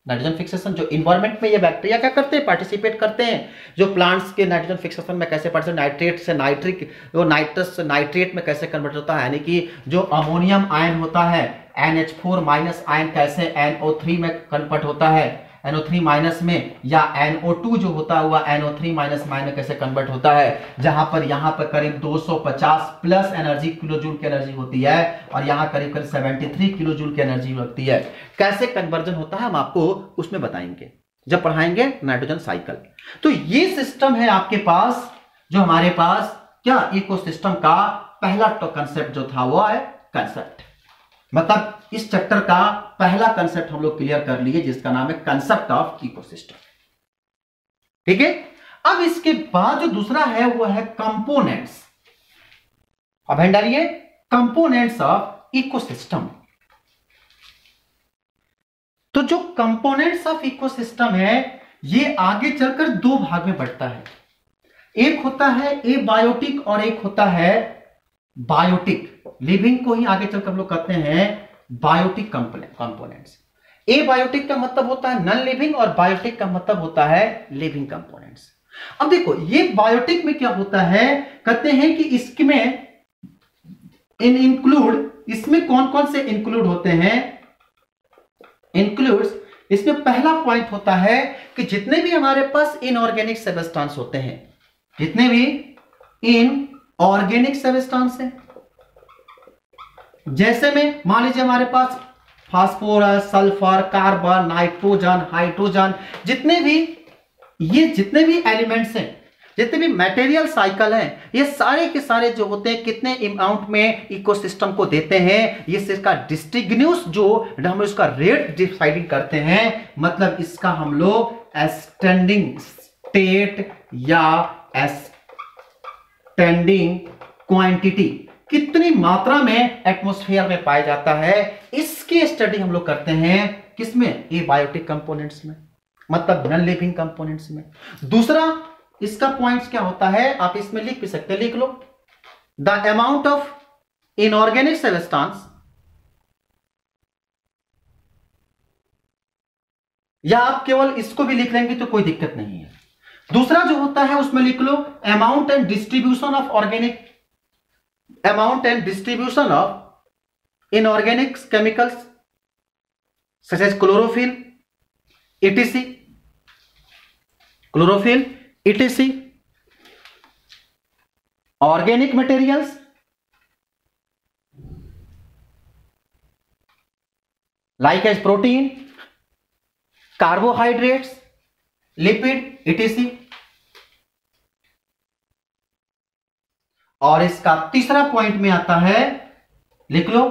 nitrogen fixation जो इन्वायरमेंट में ये बैक्टीरिया क्या करते हैं, पार्टिसिपेट करते हैं। जो प्लांट्स के नाइट्रोजन फिक्सेशन में कैसे पार्टिसिपेट, नाइट्रेट से नाइट्रिक, वो नाइट्रस से नाइट्रेट में कैसे कन्वर्ट होता है, यानी कि जो अमोनियम आयन होता है NH4 माइनस आयन कैसे NO3 में कन्वर्ट होता है, NO3 माइनस में, या NO2 जो होता हुआ NO3 माइनस में कैसे कन्वर्ट होता है, जहां पर यहां पर करीब 250 प्लस एनर्जी किलोजूल की एनर्जी होती है और यहां करीब 73 किलोजूल की एनर्जी होती है। कैसे कन्वर्जन होता है हम आपको उसमें बताएंगे। जब पढ़ाएंगे नाइट्रोजन साइकिल। तो ये सिस्टम है आपके पास, जो हमारे पास क्या इकोसिस्टम का पहला कंसेप्ट जो था वो है कंसेप्ट, मतलब इस चैप्टर का पहला कंसेप्ट हम लोग क्लियर कर लिए जिसका नाम है कंसेप्ट ऑफ इकोसिस्टम। ठीक है, अब इसके बाद जो दूसरा है वो है कंपोनेंट्स। अब है डालिए कंपोनेंट्स ऑफ इकोसिस्टम। तो जो कंपोनेंट्स ऑफ इकोसिस्टम है ये आगे चलकर दो भाग में बढ़ता है, एक होता है एबायोटिक और एक होता है बायोटिक। लिविंग को ही आगे चलकर हम लोग कहते हैं बायोटिक कंपोनेंट्स। एबायोटिक का मतलब होता है नॉन लिविंग और बायोटिक का मतलब होता है लिविंग कंपोनेंट्स। अब देखो ये बायोटिक में क्या होता है, कहते हैं कि इसमें इसमें कौन कौन से इंक्लूड होते हैं, इंक्लूड्स, इसमें पहला पॉइंट होता है कि जितने भी हमारे पास इनऑर्गेनिक सब्सटेंस होते हैं, जितने भी इनऑर्गेनिक सब्सटेंस हैं, जैसे में मान लीजिए हमारे पास phosphorus, sulphur, carbon, nitrogen, hydrogen, जितने भी एलिमेंट्स हैं, जितने भी मटेरियल साइकिल हैं, ये सारे के सारे जो होते हैं कितने अमाउंट में इकोसिस्टम को देते हैं, ये इसका डिस्ट्रीब्यूस जो हम इसका रेट डिसाइडिंग करते हैं, मतलब इसका हम लोग एस्टेंडिंग स्टेट या एस्टेंडिंग क्वांटिटी, कितनी मात्रा में एटमॉस्फेयर में पाया जाता है, इसकी स्टडी हम लोग करते हैं किसमें, ये बायोटिक कंपोनेंट्स में, मतलब नॉन लिविंग कंपोनेंट्स में। दूसरा इसका पॉइंट्स क्या होता है, आप इसमें लिख भी सकते हैं, लिख लो the amount of inorganic substance, या आप केवल इसको भी लिख लेंगे तो कोई दिक्कत नहीं है। दूसरा जो होता है उसमें लिख लो amount and distribution of organic, amount and distribution of inorganic chemicals such as chlorophyll, etc, chlorophyll, etc, organic materials like as protein, carbohydrates, lipid, etc। और इसका तीसरा पॉइंट में आता है, लिख लो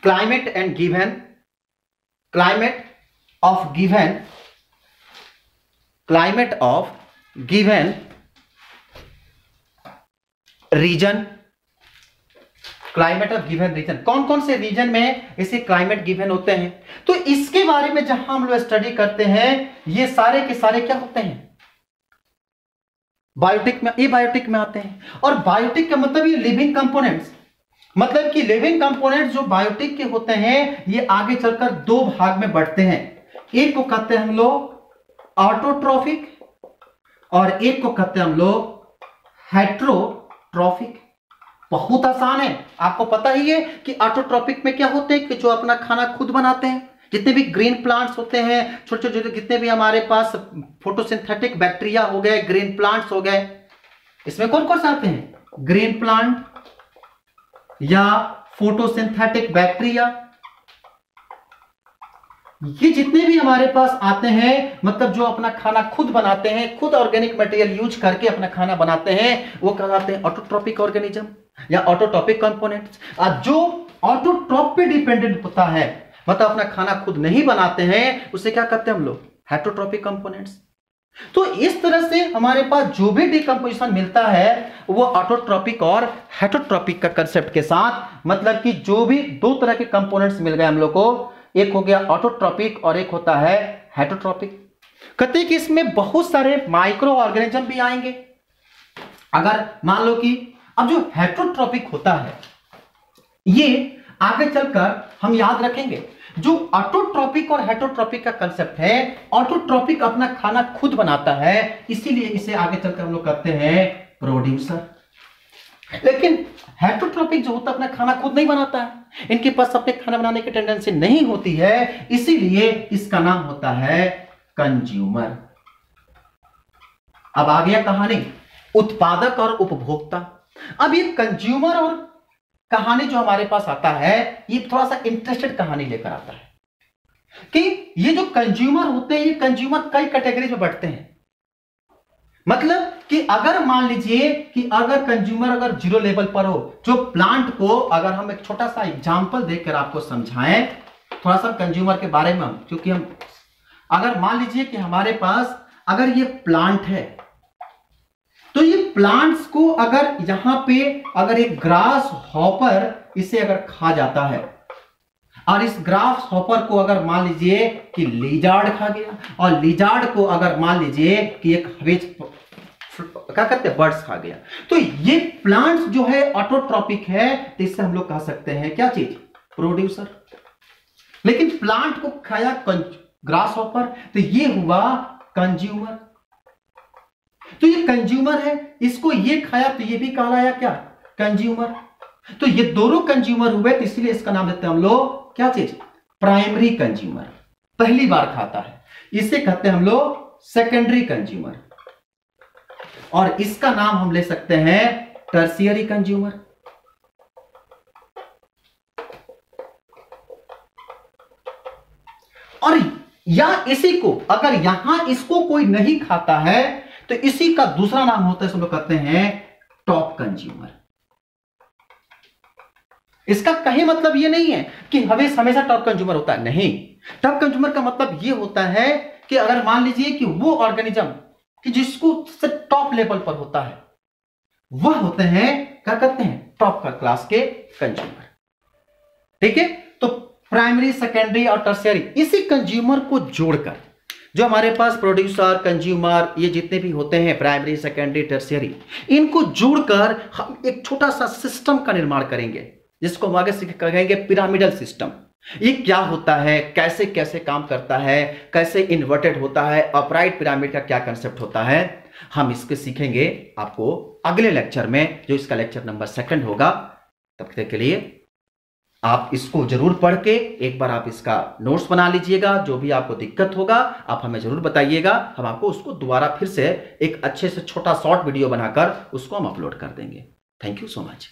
climate and given, climate of given, climate of given region, climate of given region, कौन कौन से रीजन में इसे क्लाइमेट गिवन होते हैं, तो इसके बारे में जहां हम लोग स्टडी करते हैं, ये सारे के सारे क्या होते हैं, बायोटिक में, ये बायोटिक में आते हैं। और बायोटिक का मतलब ये लिविंग कंपोनेंट्स, मतलब कि लिविंग कंपोनेंट्स जो बायोटिक के होते हैं ये आगे चलकर दो भाग में बढ़ते हैं, एक को कहते हैं हम लोग ऑटोट्रॉफिक और एक को कहते हैं हम लोग हेट्रोट्रॉफिक। बहुत आसान है, आपको पता ही है कि ऑटोट्रॉपिक में क्या होते हैं कि जो अपना खाना खुद बनाते हैं, जितने भी ग्रीन प्लांट्स होते हैं, छोटे छोटे जितने भी हमारे पास फोटोसिंथेटिक बैक्टीरिया हो गए, ग्रीन प्लांट्स हो गए, इसमें कौन कौन से आते हैं, ग्रीन प्लांट या फोटोसिंथेटिक बैक्टीरिया, ये जितने भी हमारे पास आते हैं, मतलब जो अपना खाना खुद बनाते हैं, खुद ऑर्गेनिक मटेरियल यूज करके अपना खाना बनाते हैं, वो कहलाते हैं ऑटोट्रॉपिक ऑर्गेनिज्म या ऑटोट्रॉपिक कंपोनेंट्स। जो ऑटोट्रॉप पे डिपेंडेंट होता है, मतलब अपना खाना खुद नहीं बनाते हैं, उसे क्या कहते हैं हम लोग, हेट्रोट्रॉपिक कंपोनेंट्स। तो इस तरह से हमारे पास जो भी डिकम्पोजिशन मिलता है वो ऑटोट्रॉपिक और हेट्रोट्रॉपिक का कंसेप्ट के साथ, मतलब कि जो भी दो तरह के कंपोनेंट्स मिल गए हम लोग को, एक हो गया ऑटोट्रॉपिक और एक होता है हेट्रोट्रॉपिक। कहते हैं कि इसमें बहुत सारे माइक्रो ऑर्गेनिज्म भी आएंगे। अगर मान लो कि अब जो हेट्रोट्रॉपिक होता है ये आगे चलकर हम याद रखेंगे, जो ऑटोट्रॉपिक और हेट्रोट्रॉपिक का कंसेप्ट है, ऑटोट्रॉपिक अपना खाना खुद बनाता है, इसीलिए इसे आगे चलकर हम लोग कहते हैं प्रोड्यूसर। लेकिन हेट्रोट्रॉपिक जो होता है अपना खाना खुद नहीं बनाता है, इनके पास अपने खाना बनाने की टेंडेंसी नहीं होती है, इसीलिए इसका नाम होता है कंज्यूमर। अब आ गया कहानी उत्पादक और उपभोक्ता। अब ये कंज्यूमर और कहानी जो हमारे पास आता है, ये थोड़ा सा इंटरेस्टेड कहानी लेकर आता है। कि ये जो कंज्यूमर होते हैं, ये कंज्यूमर कई कैटेगरीज में बढ़ते हैं। मतलब कि अगर मान लीजिए कि अगर कंज्यूमर अगर जीरो लेवल पर हो, जो प्लांट को अगर हम एक छोटा सा एग्जांपल देकर आपको समझाएं थोड़ा सा कंज्यूमर के बारे में, क्योंकि हम अगर मान लीजिए कि हमारे पास अगर ये प्लांट है, तो ये प्लांट्स को अगर यहां पे अगर एक ग्रास हॉपर इसे अगर खा जाता है, और इस ग्रास हॉपर को अगर मान लीजिए कि लिजार्ड खा गया, और लिजार्ड को अगर मान लीजिए कि एक हवेज क्या कहते हैं बर्ड्स खा गया, तो ये प्लांट्स जो है ऑटोट्रॉपिक है, तो इससे हम लोग कह सकते हैं क्या चीज, प्रोड्यूसर। लेकिन प्लांट को खाया ग्रास हॉपर, तो ये हुआ कंज्यूमर। तो ये कंज्यूमर है, इसको ये खाया तो ये भी कहलाया क्या, कंज्यूमर। तो ये दोनों कंज्यूमर हुए, तो इसलिए इसका नाम देते हैं हम लोग क्या चीज, प्राइमरी कंज्यूमर, पहली बार खाता है। इसे कहते हैं हम लोग सेकेंडरी कंज्यूमर, और इसका नाम हम ले सकते हैं टर्शियरी कंज्यूमर। और या इसी को अगर यहां इसको कोई नहीं खाता है, तो इसी का दूसरा नाम होता है, हम लोग कहते हैं टॉप कंज्यूमर। इसका कहीं मतलब यह नहीं है कि हमेशा टॉप कंज्यूमर होता है, नहीं। टॉप कंज्यूमर का मतलब यह होता है कि अगर मान लीजिए कि वो ऑर्गेनिज्म कि जिसको सबसे टॉप लेवल पर होता है, वह होते हैं क्या कहते हैं, टॉप का क्लास के कंज्यूमर। ठीक है, तो प्राइमरी, सेकेंडरी और टर्शियरी, इसी कंज्यूमर को जोड़कर जो हमारे पास प्रोड्यूसर, कंज्यूमर, ये जितने भी होते हैं प्राइमरी, सेकेंडरी, टर्शियरी, इनको जोड़कर हम एक छोटा सा सिस्टम का निर्माण करेंगे, जिसको हम आगे कहेंगे पिरामिडल सिस्टम। ये क्या होता है, कैसे कैसे काम करता है, कैसे इन्वर्टेड होता है, अपराइट पिरामिड का क्या कंसेप्ट होता है, हम इसके सीखेंगे आपको अगले लेक्चर में, जो इसका लेक्चर नंबर 2 होगा। तब तक के लिए आप इसको जरूर पढ़ के एक बार आप इसका नोट्स बना लीजिएगा। जो भी आपको दिक्कत होगा आप हमें जरूर बताइएगा, हम आपको उसको दोबारा फिर से एक अच्छे से छोटा शॉर्ट वीडियो बनाकर उसको हम अपलोड कर देंगे। Thank you so much.